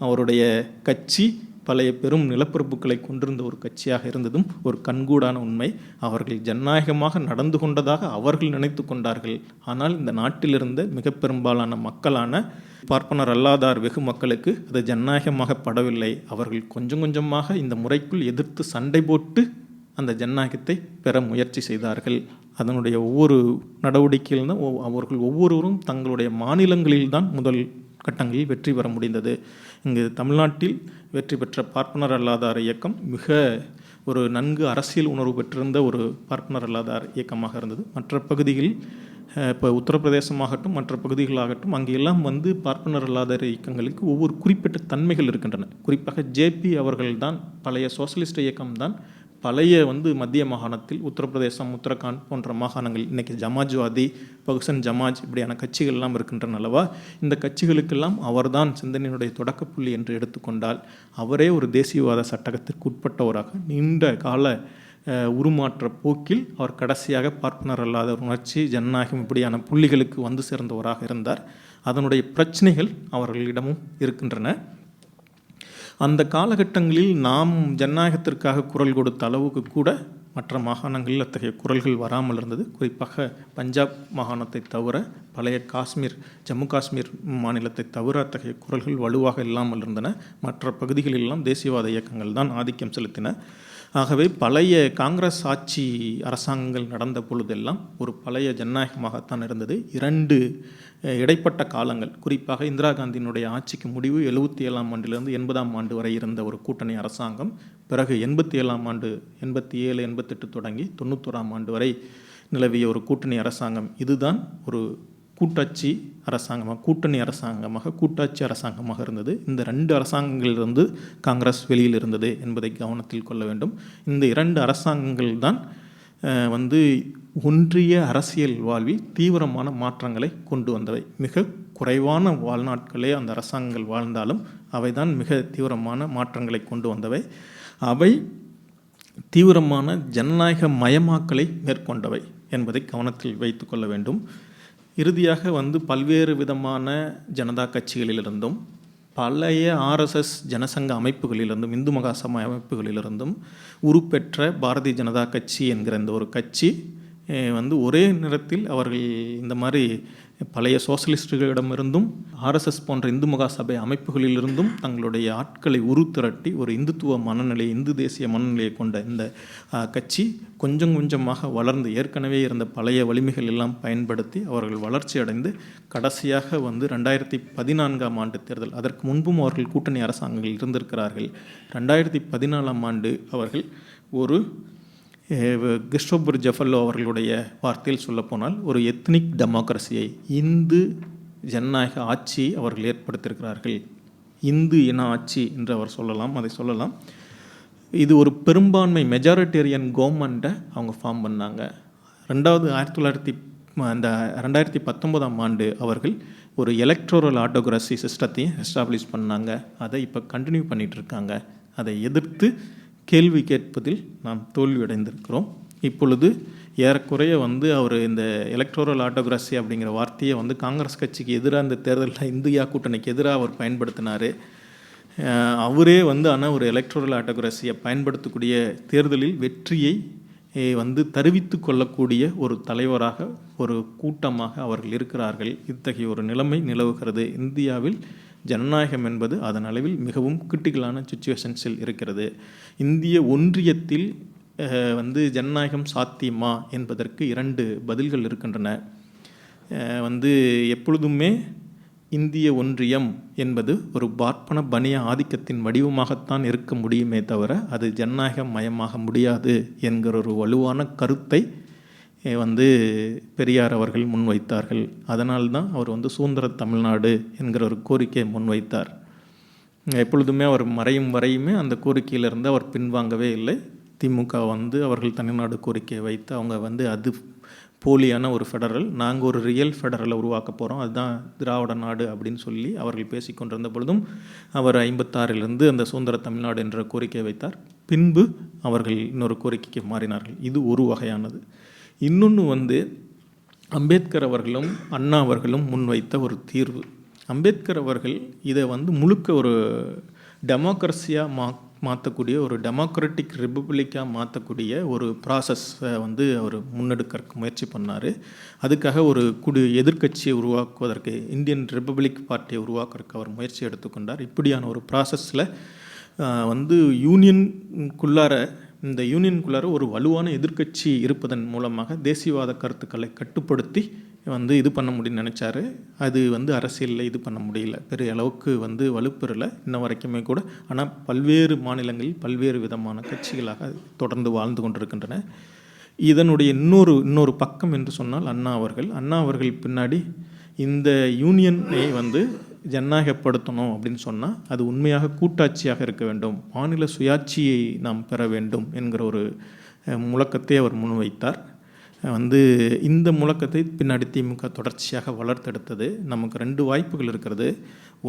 அவருடைய கட்சி பழைய பெரும் நிலப்பரப்புகளை கொண்டிருந்த ஒரு கட்சியாக இருந்ததும் ஒரு கண்கூடான உண்மை. அவர்கள் ஜனநாயகமாக நடந்து கொண்டதாக அவர்கள் நினைத்து கொண்டார்கள். ஆனால் இந்த நாட்டில் இருந்த மிக பெரும்பாலான மக்களான பார்ப்பனர் அல்லாதார் வெகு மக்களுக்கு அது ஜனநாயகமாக படவில்லை. அவர்கள் கொஞ்சம் கொஞ்சமாக இந்த முறைக்குள் எதிர்த்து சண்டை போட்டு அந்த ஜனநாயகத்தை பெற முயற்சி செய்தார்கள். அதனுடைய ஒவ்வொரு நடவடிக்கையில் தான் அவர்கள் ஒவ்வொருவரும் தங்களுடைய மாநிலங்களில்தான் முதல் கட்டங்களில் வெற்றி பெற முடிந்தது. இங்கு தமிழ்நாட்டில் வெற்றி பெற்ற பார்ப்பனர் அல்லாதார் இயக்கம் மிக ஒரு நன்கு அரசியல் உணர்வு பெற்றிருந்த ஒரு பார்ப்பனர் அல்லாதார் இயக்கமாக இருந்தது. மற்ற பகுதிகளில், இப்போ உத்தரப்பிரதேசமாகட்டும் மற்ற பகுதிகளாகட்டும், அங்கெல்லாம் பார்ப்பனர் அல்லாதார் இயக்கங்களுக்கு ஒவ்வொரு குறிப்பிட்ட தன்மைகள் இருக்கின்றன. குறிப்பாக ஜேபி அவர்கள்தான், பழைய சோசலிஸ்ட் இயக்கம்தான் பழைய மத்திய மாகாணத்தில், உத்தரப்பிரதேசம், உத்தரகாண்ட் போன்ற மாகாணங்கள், இன்றைக்கி ஜமாஜ்வாதி, பகுசன் ஜமாஜ் இப்படியான கட்சிகள்லாம் இருக்கின்றன அல்லவா. இந்த கட்சிகளுக்கெல்லாம் அவர்தான் சிந்தனையினுடைய தொடக்கப்புள்ளி என்று எடுத்துக்கொண்டால், அவரே ஒரு தேசியவாத சட்டகத்திற்கு உட்பட்டவராக நீண்ட கால உருமாற்ற போக்கில் அவர் கடைசியாக பார்ப்பனர் அல்லாத உணர்ச்சி, ஜனநாயகம் இப்படியான புள்ளிகளுக்கு வந்து சேர்ந்தவராக இருந்தார். அதனுடைய பிரச்சனைகள் அவர்களிடமும் இருக்கின்றன. அந்த காலகட்டங்களில் நாம் ஜனநாயகத்திற்காக குரல் கொடுத்த அளவுக்கு கூட மற்ற மாகாணங்களில் அத்தகைய குரல்கள் வராமல் இருந்தது. குறிப்பாக பஞ்சாப் மாகாணத்தை தவிர, பழைய காஷ்மீர், ஜம்மு காஷ்மீர் மாநிலத்தை தவிர அத்தகைய குரல்கள் வலுவாக இல்லாமல் இருந்தன. மற்ற பகுதிகளெல்லாம் தேசியவாத இயக்கங்கள் தான் ஆதிக்கம் செலுத்தின. ஆகவே பழைய காங்கிரஸ் ஆட்சி அரசாங்கங்கள் நடந்த பொழுதெல்லாம் ஒரு பழைய ஜனநாயகமாகத்தான் இருந்தது. 2 இடைப்பட்ட காலங்கள், குறிப்பாக இந்திரா காந்தியினுடைய ஆட்சிக்கு முடிவு 77ஆம் ஆண்டிலிருந்து 80ஆம் ஆண்டு வரை இருந்த ஒரு கூட்டணி அரசாங்கம், பிறகு 87ஆம் ஆண்டு 87, 88 தொடங்கி 91ஆம் ஆண்டு வரை நிலவிய ஒரு கூட்டணி அரசாங்கம். இதுதான் ஒரு கூட்டாட்சி அரசாங்கமாக, கூட்டணி அரசாங்கமாக, கூட்டாட்சி அரசாங்கமாக இருந்தது. இந்த 2 அரசாங்கங்களிலிருந்து காங்கிரஸ் வெளியில் இருந்தது என்பதை கவனத்தில் கொள்ள வேண்டும். இந்த 2 அரசாங்கங்கள் தான் ஒன்றிய அரசியல் வாழ்வில் தீவிரமான மாற்றங்களை கொண்டு வந்தவை. மிக குறைவான வாழ்நாட்களே அந்த அரசாங்கங்கள் வாழ்ந்தாலும் அவை தான் மிக தீவிரமான மாற்றங்களை கொண்டு வந்தவை. அவை தீவிரமான ஜனநாயக மயமாக்கலை மேற்கொண்டவை என்பதை கவனத்தில் வைத்து கொள்ள வேண்டும். இறுதியாக பல்வேறு விதமான ஜனதா கட்சிகளிலிருந்தும் பழைய RSS ஜனசங்க அமைப்புகளிலிருந்தும் இந்து மகாசபை அமைப்புகளிலிருந்தும் உருப்பெற்ற பாரதிய ஜனதா கட்சி என்கிற இந்த ஒரு கட்சி ஒரே நேரத்தில் அவர்கள் இந்த மாதிரி பழைய சோசலிஸ்டுகளிடமிருந்தும் RSS போன்ற இந்து மகாசபை அமைப்புகளிலிருந்தும் தங்களுடைய ஆட்களை திரட்டி ஒரு இந்துத்துவ மனநிலை, இந்து தேசிய மனநிலையை கொண்ட இந்த கட்சி கொஞ்சம் கொஞ்சமாக வளர்ந்து ஏற்கனவே இருந்த பழைய வலிமைகள் எல்லாம் பயன்படுத்தி அவர்கள் வளர்ச்சி அடைந்து கடைசியாக 2014ஆம் ஆண்டு தேர்தல், அதற்கு முன்பும் அவர்கள் கூட்டணி அரசாங்கங்கள் இருந்திருக்கிறார்கள். 2014ஆம் ஆண்டு அவர்கள் ஒரு கிறிஸ்டோபர் ஜெஃபல்லோ அவர்களுடைய வார்த்தையில் சொல்லப்போனால் ஒரு எத்னிக் டெமோக்ரஸியை, இந்து ஜனநாயக ஆட்சியை அவர்கள் ஏற்படுத்தியிருக்கிறார்கள். இந்து இன ஆட்சி என்று அவர் சொல்லலாம், அதை சொல்லலாம். இது ஒரு பெரும்பான்மை மெஜாரிட்டேரியன் கவர்மெண்ட்டை அவங்க ஃபார்ம் பண்ணாங்க. 2019ஆம் ஆண்டு அவர்கள் ஒரு எலக்ட்ரோரல் ஆட்டோக்ரஸி சிஸ்டத்தையும் எஸ்டாப்ளிஷ் பண்ணாங்க. அதை இப்போ கண்டினியூ பண்ணிகிட்டு இருக்காங்க. அதை எதிர்த்து கேள்வி கேட்பதில் நாம் தோல்வியடைந்திருக்கிறோம். இப்பொழுது ஏறக்குறைய அவர் இந்த எலக்ட்ரோரல் ஆட்டோக்ரஸி அப்படிங்கிற வார்த்தையை காங்கிரஸ் கட்சிக்கு எதிராக இந்த தேர்தலில் இந்தியா கூட்டணிக்கு எதிராக அவர் பயன்படுத்தினார். அவரே ஆனால் ஒரு எலக்ட்ரோரல் ஆட்டோக்ரஸியை பயன்படுத்தக்கூடிய தேர்தலில் வெற்றியை தருவித்து கொள்ளக்கூடிய ஒரு தலைவராக, ஒரு கூட்டமாக அவர்கள் இருக்கிறார்கள். இத்தகைய ஒரு நிலைமை நிலவுகிறது. இந்தியாவில் ஜனநாயகம் என்பது அதன் அளவில் மிகவும் கிரிட்டிக்கலான சுச்சுவேஷன்ஸில் இருக்கிறது. இந்திய ஒன்றியத்தில் ஜனநாயகம் சாத்தியமா என்பதற்கு 2 பதில்கள் இருக்கின்றன. எப்பொழுதுமே இந்திய ஒன்றியம் என்பது ஒரு பார்ப்பன பனிய ஆதிக்கத்தின் வடிவமாகத்தான் இருக்க முடியுமே தவிர அது ஜனநாயக மயமாக முடியாது என்கிற ஒரு வலுவான கருத்தை பெரியார் அவர்கள் முன்வைத்தார்கள். அதனால்தான் அவர் சுதந்திர தமிழ்நாடு என்கிற ஒரு கோரிக்கையை முன்வைத்தார். எப்பொழுதுமே அவர் மறையும் வரையுமே அந்த கோரிக்கையிலிருந்து அவர் பின்வாங்கவே இல்லை. திமுக அவர்கள் தனிநாடு கோரிக்கையை வைத்து அவங்க அது போலியான ஒரு ஃபெடரல், நாங்கள் ஒரு ரியல் ஃபெடரலை உருவாக்க போகிறோம், அதுதான் திராவிட நாடு அப்படின்னு சொல்லி அவர்கள் பேசிக்கொண்டிருந்த பொழுதும் அவர் 56லிருந்து அந்த சுதந்திர தமிழ்நாடு என்ற கோரிக்கையை வைத்தார். பின்பு அவர்கள் இன்னொரு கோரிக்கைக்கு மாறினார்கள். இது ஒரு வகையானது. இன்னொன்று அம்பேத்கர் அவர்களும் அண்ணா அவர்களும் முன்வைத்த ஒரு தீர்வு. அம்பேத்கர் அவர்கள் இதை முழுக்க ஒரு டெமோக்ரஸியாக மாற்றக்கூடிய, ஒரு டெமோக்ராட்டிக் ரிப்பப்ளிக்காக மாற்றக்கூடிய ஒரு ப்ராசஸை அவர் முன்னெடுக்க முயற்சி பண்ணார். அதுக்காக ஒரு எதிர்க்கட்சியை உருவாக்குவதற்கு, இந்தியன் ரிப்பப்ளிக் பார்ட்டியை உருவாக்குறதுக்கு அவர் முயற்சி எடுத்துக்கொண்டார். இப்படியான ஒரு ப்ராசஸில் இந்த யூனியனுக்குள்ளார ஒரு வலுவான எதிர்க்கட்சி இருப்பதன் மூலமாக தேசியவாத கருத்துக்களை கட்டுப்படுத்தி இது பண்ண முடியும்னு நினச்சாரு. அது அரசியலில் இது பண்ண முடியல, பெரிய அளவுக்கு வலுப்பெறலை இன்ன வரைக்குமே கூட. ஆனால் பல்வேறு மாநிலங்களில் பல்வேறு விதமான கட்சிகளாக தொடர்ந்து வாழ்ந்து கொண்டிருக்கின்றன. இதனுடைய இன்னொரு பக்கம் என்று சொன்னால் அண்ணா அவர்கள் பின்னாடி இந்த யூனியனை ஜனநாயகப்படுத்தணும் அப்படின்னு சொன்னால் அது உண்மையாக கூட்டாட்சியாக இருக்க வேண்டும், மாநில சுயாட்சியை நாம் பெற வேண்டும் என்கிற ஒரு முழக்கத்தை அவர் முன்வைத்தார். இந்த முழக்கத்தை பின்னாடி திமுக தொடர்ச்சியாக வளர்த்தெடுத்தது. நமக்கு 2 வாய்ப்புகள் இருக்கிறது.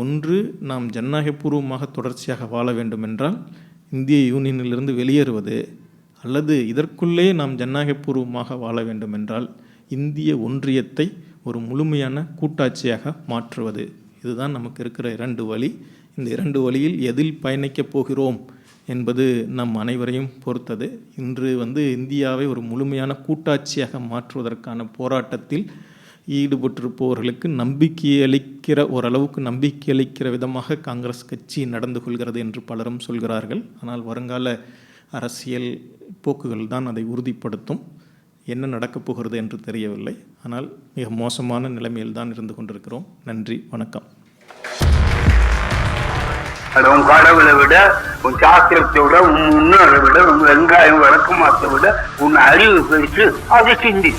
ஒன்று, நாம் ஜனநாயகபூர்வமாக தொடர்ச்சியாக வாழ வேண்டும் என்றால் இந்திய யூனியனிலிருந்து வெளியேறுவது, அல்லது இதற்குள்ளே நாம் ஜனநாயகபூர்வமாக வாழ வேண்டும் என்றால் இந்திய ஒன்றியத்தை ஒரு முழுமையான கூட்டாட்சியாக மாற்றுவது. இதுதான் நமக்கு இருக்கிற 2 வழி. இந்த 2 வழியில் எதில் பயணிக்கப் போகிறோம் என்பது நம் அனைவரையும் பொறுத்தது. இன்று இந்தியாவை ஒரு முழுமையான கூட்டாட்சியாக மாற்றுவதற்கான போராட்டத்தில் ஈடுபட்டிருப்பவர்களுக்கு ஓரளவுக்கு நம்பிக்கை அளிக்கிற விதமாக காங்கிரஸ் கட்சி நடந்து கொள்கிறது என்று பலரும் சொல்கிறார்கள். ஆனால் வருங்கால அரசியல் போக்குகள் தான் அதை உறுதிப்படுத்தும். என்ன நடக்கப் போகிறது என்று தெரியவில்லை. ஆனால் மிக மோசமான நிலைமையில் தான் இருந்து கொண்டிருக்கிறோம். நன்றி, வணக்கம். உன் கடவுளை விட, உன் சாஸ்திரத்தை விட, உன் முன்னோரை விட, உன் வெங்காயம் விளக்கமாத்தை விட உன் அறிவு பெருசு, அதை சிந்தி.